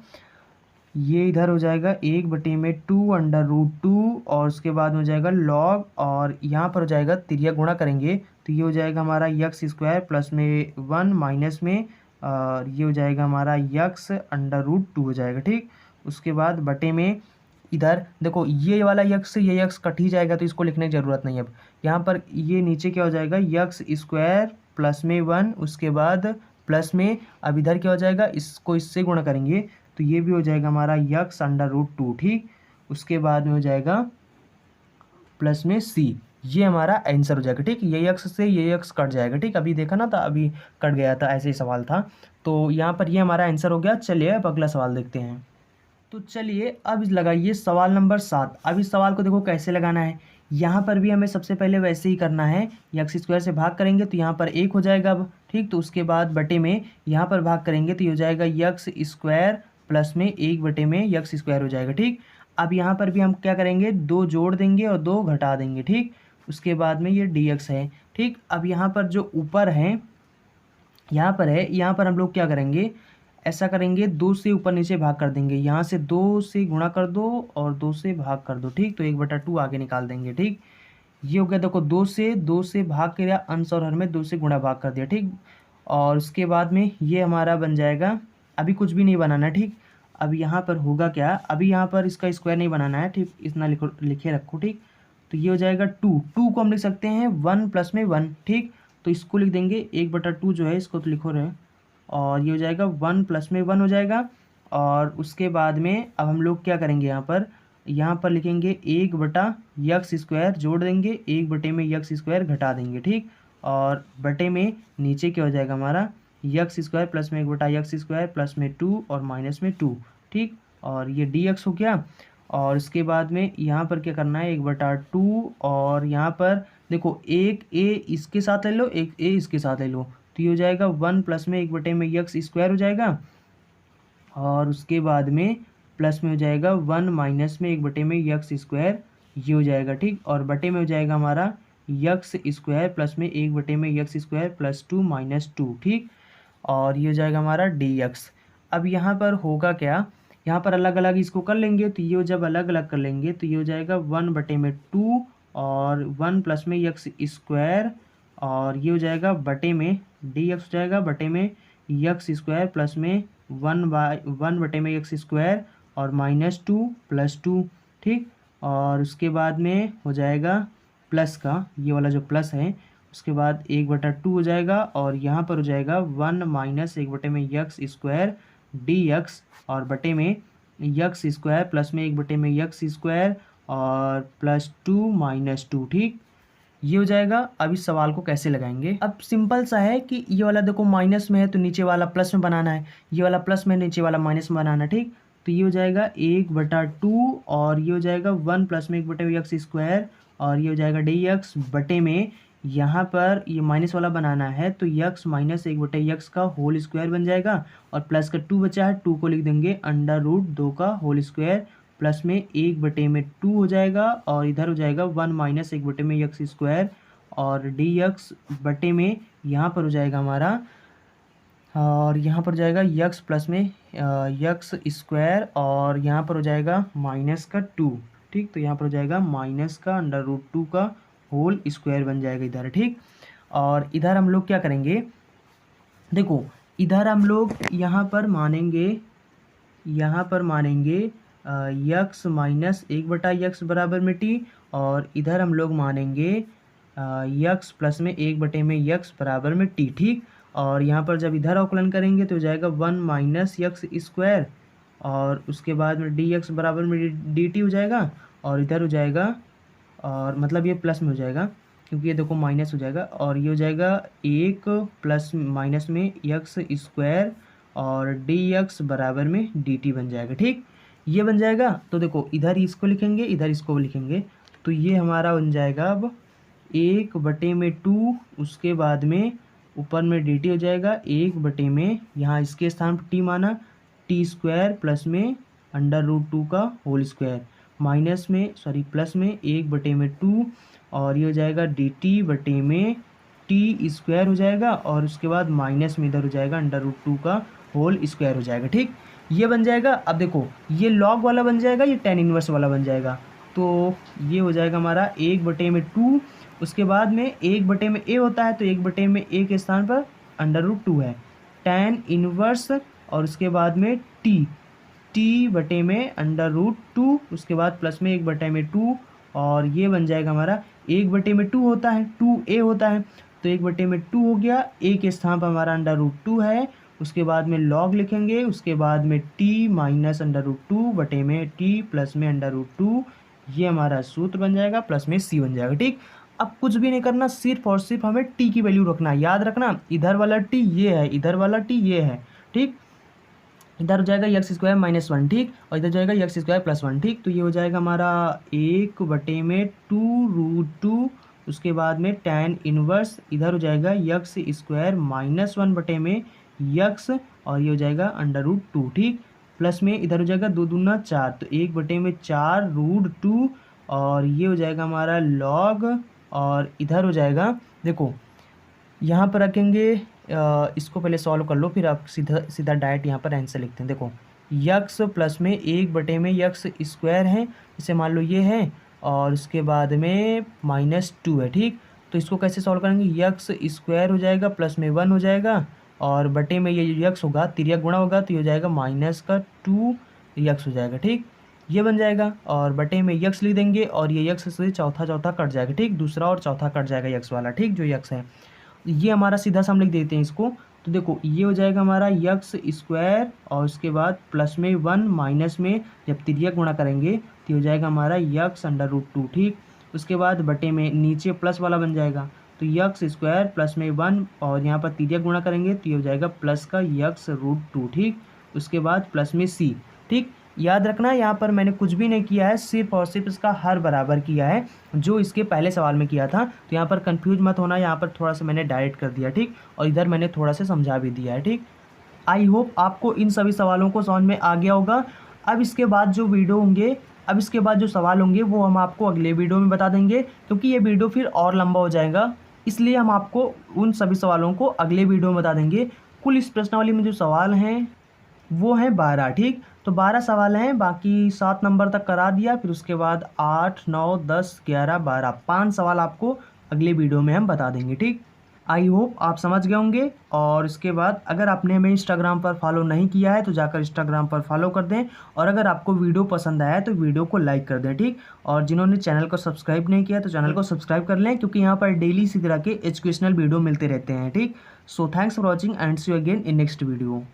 [SPEAKER 1] ये इधर हो जाएगा 1 बटे में 2 और उसके बाद में हो जाएगा log और यहाँ पर हो जाएगा तिर्यक गुणा करेंगे तो ये हो जाएगा हमारा यक्स स्क्वायर प्लस में 1 माइनस में और ये हो जाएगा हमारा यक्स √2 हो जाएगा। ठीक, उसके बाद बटे में इधर देखो ये वाला यक्स ये यक्स कट ही जाएगा तो इसको लिखने की ज़रूरत नहीं है। अब यहाँ पर ये नीचे क्या हो जाएगा यक्स स्क्वायर प्लस में 1, उसके बाद प्लस में अब इधर क्या हो जाएगा इसको इससे गुणा करेंगे तो ये भी हो जाएगा हमारा यक्स √2। ठीक, उसके बाद में हो जाएगा प्लस में सी। ये हमारा आंसर हो जाएगा। ठीक, ये एक्स से ये एक्स कट जाएगा। ठीक, अभी देखा ना था, अभी कट गया था, ऐसे ही सवाल था। तो यहाँ पर ये हमारा आंसर हो गया। चलिए अब अगला सवाल देखते हैं। तो चलिए अब लगाइए सवाल नंबर 7। अब इस सवाल को देखो कैसे लगाना है। यहाँ पर भी हमें सबसे पहले वैसे ही करना है, एक्स स्क्वायर से भाग करेंगे तो यहाँ पर 1 हो जाएगा अब। ठीक, तो उसके बाद बटे में यहाँ पर भाग करेंगे तो ये हो जाएगा एक्स स्क्वायर प्लस में 1 बटे में एक्स स्क्वायर हो जाएगा। ठीक, अब यहाँ पर भी हम क्या करेंगे, 2 जोड़ देंगे और 2 घटा देंगे। ठीक, उसके बाद में ये डी एक्स है। ठीक, अब यहाँ पर जो ऊपर है, यहाँ पर है, यहाँ पर हम लोग क्या करेंगे, ऐसा करेंगे 2 से ऊपर नीचे भाग कर देंगे। यहाँ से 2 से गुणा कर दो और 2 से भाग कर दो। ठीक, तो 1/2 आगे निकाल देंगे। ठीक, ये हो गया। देखो 2 से भाग किया, अंश और हर में 2 से गुणा भाग कर दिया। ठीक, और उसके बाद में ये हमारा बन जाएगा, अभी कुछ भी नहीं बनाना। ठीक, अब यहाँ पर होगा क्या, अभी यहाँ पर इसका स्क्वायर नहीं बनाना है। ठीक, इतना लिखे रखो। ठीक, तो ये हो जाएगा 2 को हम लिख सकते हैं 1 प्लस में 1। ठीक, तो इसको लिख देंगे 1/2 जो है इसको तो लिखो रहे, और ये हो जाएगा 1 प्लस में 1 हो जाएगा। और उसके बाद में अब हम लोग क्या करेंगे, यहाँ पर लिखेंगे 1/x स्क्वायर, जोड़ देंगे 1 बटे में x स्क्वायर घटा देंगे। ठीक, और बटे में नीचे क्या हो जाएगा हमारा x स्क्वायर प्लस में 1/x स्क्वायर प्लस में 2 और माइनस में 2। ठीक, और ये dx हो गया। और उसके बाद में यहाँ पर क्या करना है, 1/2, और यहाँ पर देखो एक a इसके साथ ले लो, एक a इसके साथ ले लो, तो ये हो जाएगा 1 प्लस में 1 बटे में x स्क्वायर हो जाएगा। और उसके बाद में प्लस में हो जाएगा 1 माइनस में 1 बटे में x स्क्वायर, ये हो जाएगा। ठीक, और बटे में हो जाएगा हमारा x स्क्वायर प्लस में 1 बटे में x स्क्वायर प्लस 2 माइनस 2। ठीक, और ये हो जाएगा हमारा dx। अब यहाँ पर होगा क्या, यहाँ पर अलग अलग इसको कर लेंगे, तो ये जब अलग अलग कर लेंगे तो ये हो जाएगा 1 बटे में 2 और 1 प्लस में x स्क्वायर, और ये हो जाएगा बटे में dx हो जाएगा बटे में x स्क्वायर प्लस में 1 बटे में x स्क्वायर और माइनस 2 प्लस 2। ठीक, और उसके बाद में हो जाएगा प्लस का, ये वाला जो प्लस है, उसके बाद 1/2 हो जाएगा, और यहाँ पर हो जाएगा 1 माइनस 1 बटे में x स्क्वायर dx, और बटे में x स्क्वायर प्लस में 1 बटे में x स्क्वायर और प्लस 2 माइनस 2। ठीक, ये हो जाएगा। अब इस सवाल को कैसे लगाएंगे, अब सिंपल सा है कि ये वाला देखो माइनस में है तो नीचे वाला प्लस में बनाना है, ये वाला प्लस में नीचे वाला माइनस में बनाना है। ठीक, तो ये हो जाएगा 1/2, और ये हो जाएगा 1 प्लस में 1 बटे में x स्क्वायर, और ये हो जाएगा dx बटे में, यहाँ पर ये माइनस वाला बनाना है तो x माइनस 1 बटे x का होल स्क्वायर बन जाएगा, और प्लस का 2 बचा है, 2 को लिख देंगे √2 का होल स्क्वायर प्लस में 1 बटे में 2 हो जाएगा, और इधर हो जाएगा 1 माइनस 1 बटे में x स्क्वायर, और dx बटे में यहाँ पर हो जाएगा हमारा, और यहाँ पर जाएगा x प्लस में x स्क्वायर, और यहाँ पर हो जाएगा माइनस का 2। ठीक, तो यहाँ पर हो जाएगा माइनस का √2 का होल स्क्वायर बन जाएगा इधर। ठीक, और इधर हम लोग क्या करेंगे, देखो इधर हम लोग यहाँ पर मानेंगे x माइनस 1/x बराबर में t, और इधर हम लोग मानेंगे x प्लस में 1 बटे में x बराबर में t। ठीक, और यहाँ पर जब इधर अवकलन करेंगे तो हो जाएगा 1 माइनस x स्क्वायर, और उसके बाद में dx बराबर में dt हो जाएगा, और इधर हो जाएगा, और मतलब ये प्लस में हो जाएगा क्योंकि ये देखो माइनस हो जाएगा, और ये हो जाएगा 1 प्लस माइनस में x स्क्वायर और dx बराबर में dt बन जाएगा। ठीक, ये बन जाएगा। तो देखो इधर इसको लिखेंगे, इधर इसको लिखेंगे, तो ये हमारा बन जाएगा अब 1 बटे में 2, उसके बाद में ऊपर में dt हो जाएगा 1 बटे में, यहाँ इसके स्थान पर t माना, t स्क्वायर प्लस में √2 का होल स्क्वायर, माइनस में प्लस में 1 बटे में 2, और ये हो जाएगा dt बटे में t स्क्वायर हो जाएगा, और उसके बाद माइनस में इधर हो जाएगा √2 का होल स्क्वायर हो जाएगा। ठीक, ये बन जाएगा। अब देखो ये लॉग वाला बन जाएगा, ये tan इनवर्स वाला बन जाएगा, तो ये हो जाएगा हमारा 1 बटे में 2, उसके बाद में 1 बटे में a होता है तो 1 बटे में a के स्थान पर √2 है, tan इनवर्स, और उसके बाद में t बटे में √2, उसके बाद प्लस में 1 बटे में 2, और ये बन जाएगा हमारा 1 बटे में 2 होता है, 2a होता है, तो 1 बटे में 2 हो गया, a के स्थान पर हमारा √2 है, उसके बाद में log लिखेंगे, उसके बाद में t माइनस √2 बटे में t प्लस में √2, ये हमारा सूत्र बन जाएगा, प्लस में c बन जाएगा। ठीक, अब कुछ भी नहीं करना, सिर्फ और सिर्फ हमें t की वैल्यू रखना है। याद रखना, इधर वाला t ये है, इधर वाला t ये है। ठीक, इधर हो जाएगा x स्क्वायर माइनस 1, ठीक, और इधर जाएगा x स्क्वायर प्लस 1। ठीक, तो ये हो जाएगा हमारा 1 बटे में 2√2, उसके बाद में tan इनवर्स, इधर हो जाएगा x स्क्वायर माइनस 1 बटे में x, और ये हो जाएगा √2। ठीक, प्लस में इधर हो जाएगा 2 दूना 4, तो 1 बटे में 4√2, और ये हो जाएगा हमारा log, और इधर हो जाएगा, देखो यहाँ पर रखेंगे, इसको पहले सॉल्व कर लो, फिर आप सीधा सीधा डायरेक्ट यहाँ पर आंसर लिखते हैं। देखो यक्स प्लस में 1 बटे में यक्स स्क्वायर है, इसे मान लो ये है, और उसके बाद में -2 है। ठीक, तो इसको कैसे सॉल्व करेंगे, यक्स स्क्वायर हो जाएगा प्लस में 1 हो जाएगा, और बटे में ये यक्स होगा, तिर्यक गुणा होगा, तो ये हो जाएगा -2 यक्स हो जाएगा। ठीक, ये बन जाएगा, और बटे में यक्स लिख देंगे, और ये यक्स से चौथा चौथा कट जाएगा। ठीक, दूसरा और चौथा कट जाएगा यक्स वाला। ठीक, जो यक्स है ये हमारा सीधा सा हम लिख देते हैं इसको, तो देखो ये हो जाएगा हमारा यक्स स्क्वायर, और उसके बाद प्लस में 1 माइनस में जब तिर्यक गुणा करेंगे तो हो जाएगा हमारा यक्स √2। ठीक, उसके बाद बटे में नीचे प्लस वाला बन जाएगा, तो यक्स स्क्वायर प्लस में 1, और यहाँ पर तिर्यक गुणा करेंगे तो ये हो जाएगा प्लस का x√2। ठीक, उसके बाद प्लस में c। ठीक, याद रखना यहाँ पर मैंने कुछ भी नहीं किया है, सिर्फ और सिर्फ इसका हर बराबर किया है, जो इसके पहले सवाल में किया था। तो यहाँ पर कंफ्यूज मत होना, यहाँ पर थोड़ा सा मैंने डायरेक्ट कर दिया। ठीक, और इधर मैंने थोड़ा सा समझा भी दिया है। ठीक, आई होप आपको इन सभी सवालों को समझ में आ गया होगा। अब इसके बाद जो वीडियो होंगे, अब इसके बाद जो सवाल होंगे वो हम आपको अगले वीडियो में बता देंगे, क्योंकि ये वीडियो फिर और लंबा हो जाएगा, इसलिए हम आपको उन सभी सवालों को अगले वीडियो में बता देंगे। कुल इस प्रश्नावली में जो सवाल हैं वो हैं 12। ठीक, तो 12 सवाल हैं, बाकी 7 नंबर तक करा दिया, फिर उसके बाद 8, 9, 10, 11, 12, 5 सवाल आपको अगले वीडियो में हम बता देंगे। ठीक, आई होप आप समझ गए होंगे। और इसके बाद अगर आपने हमें इंस्टाग्राम पर फॉलो नहीं किया है तो जाकर इंस्टाग्राम पर फॉलो कर दें, और अगर आपको वीडियो पसंद आया है तो वीडियो को लाइक कर दें। ठीक, और जिन्होंने चैनल को सब्सक्राइब नहीं किया तो चैनल को सब्सक्राइब कर लें, क्योंकि यहाँ पर डेली इसी तरह के एजुकेशनल वीडियो मिलते रहते हैं। ठीक, so thanks for watching and see you again in next video.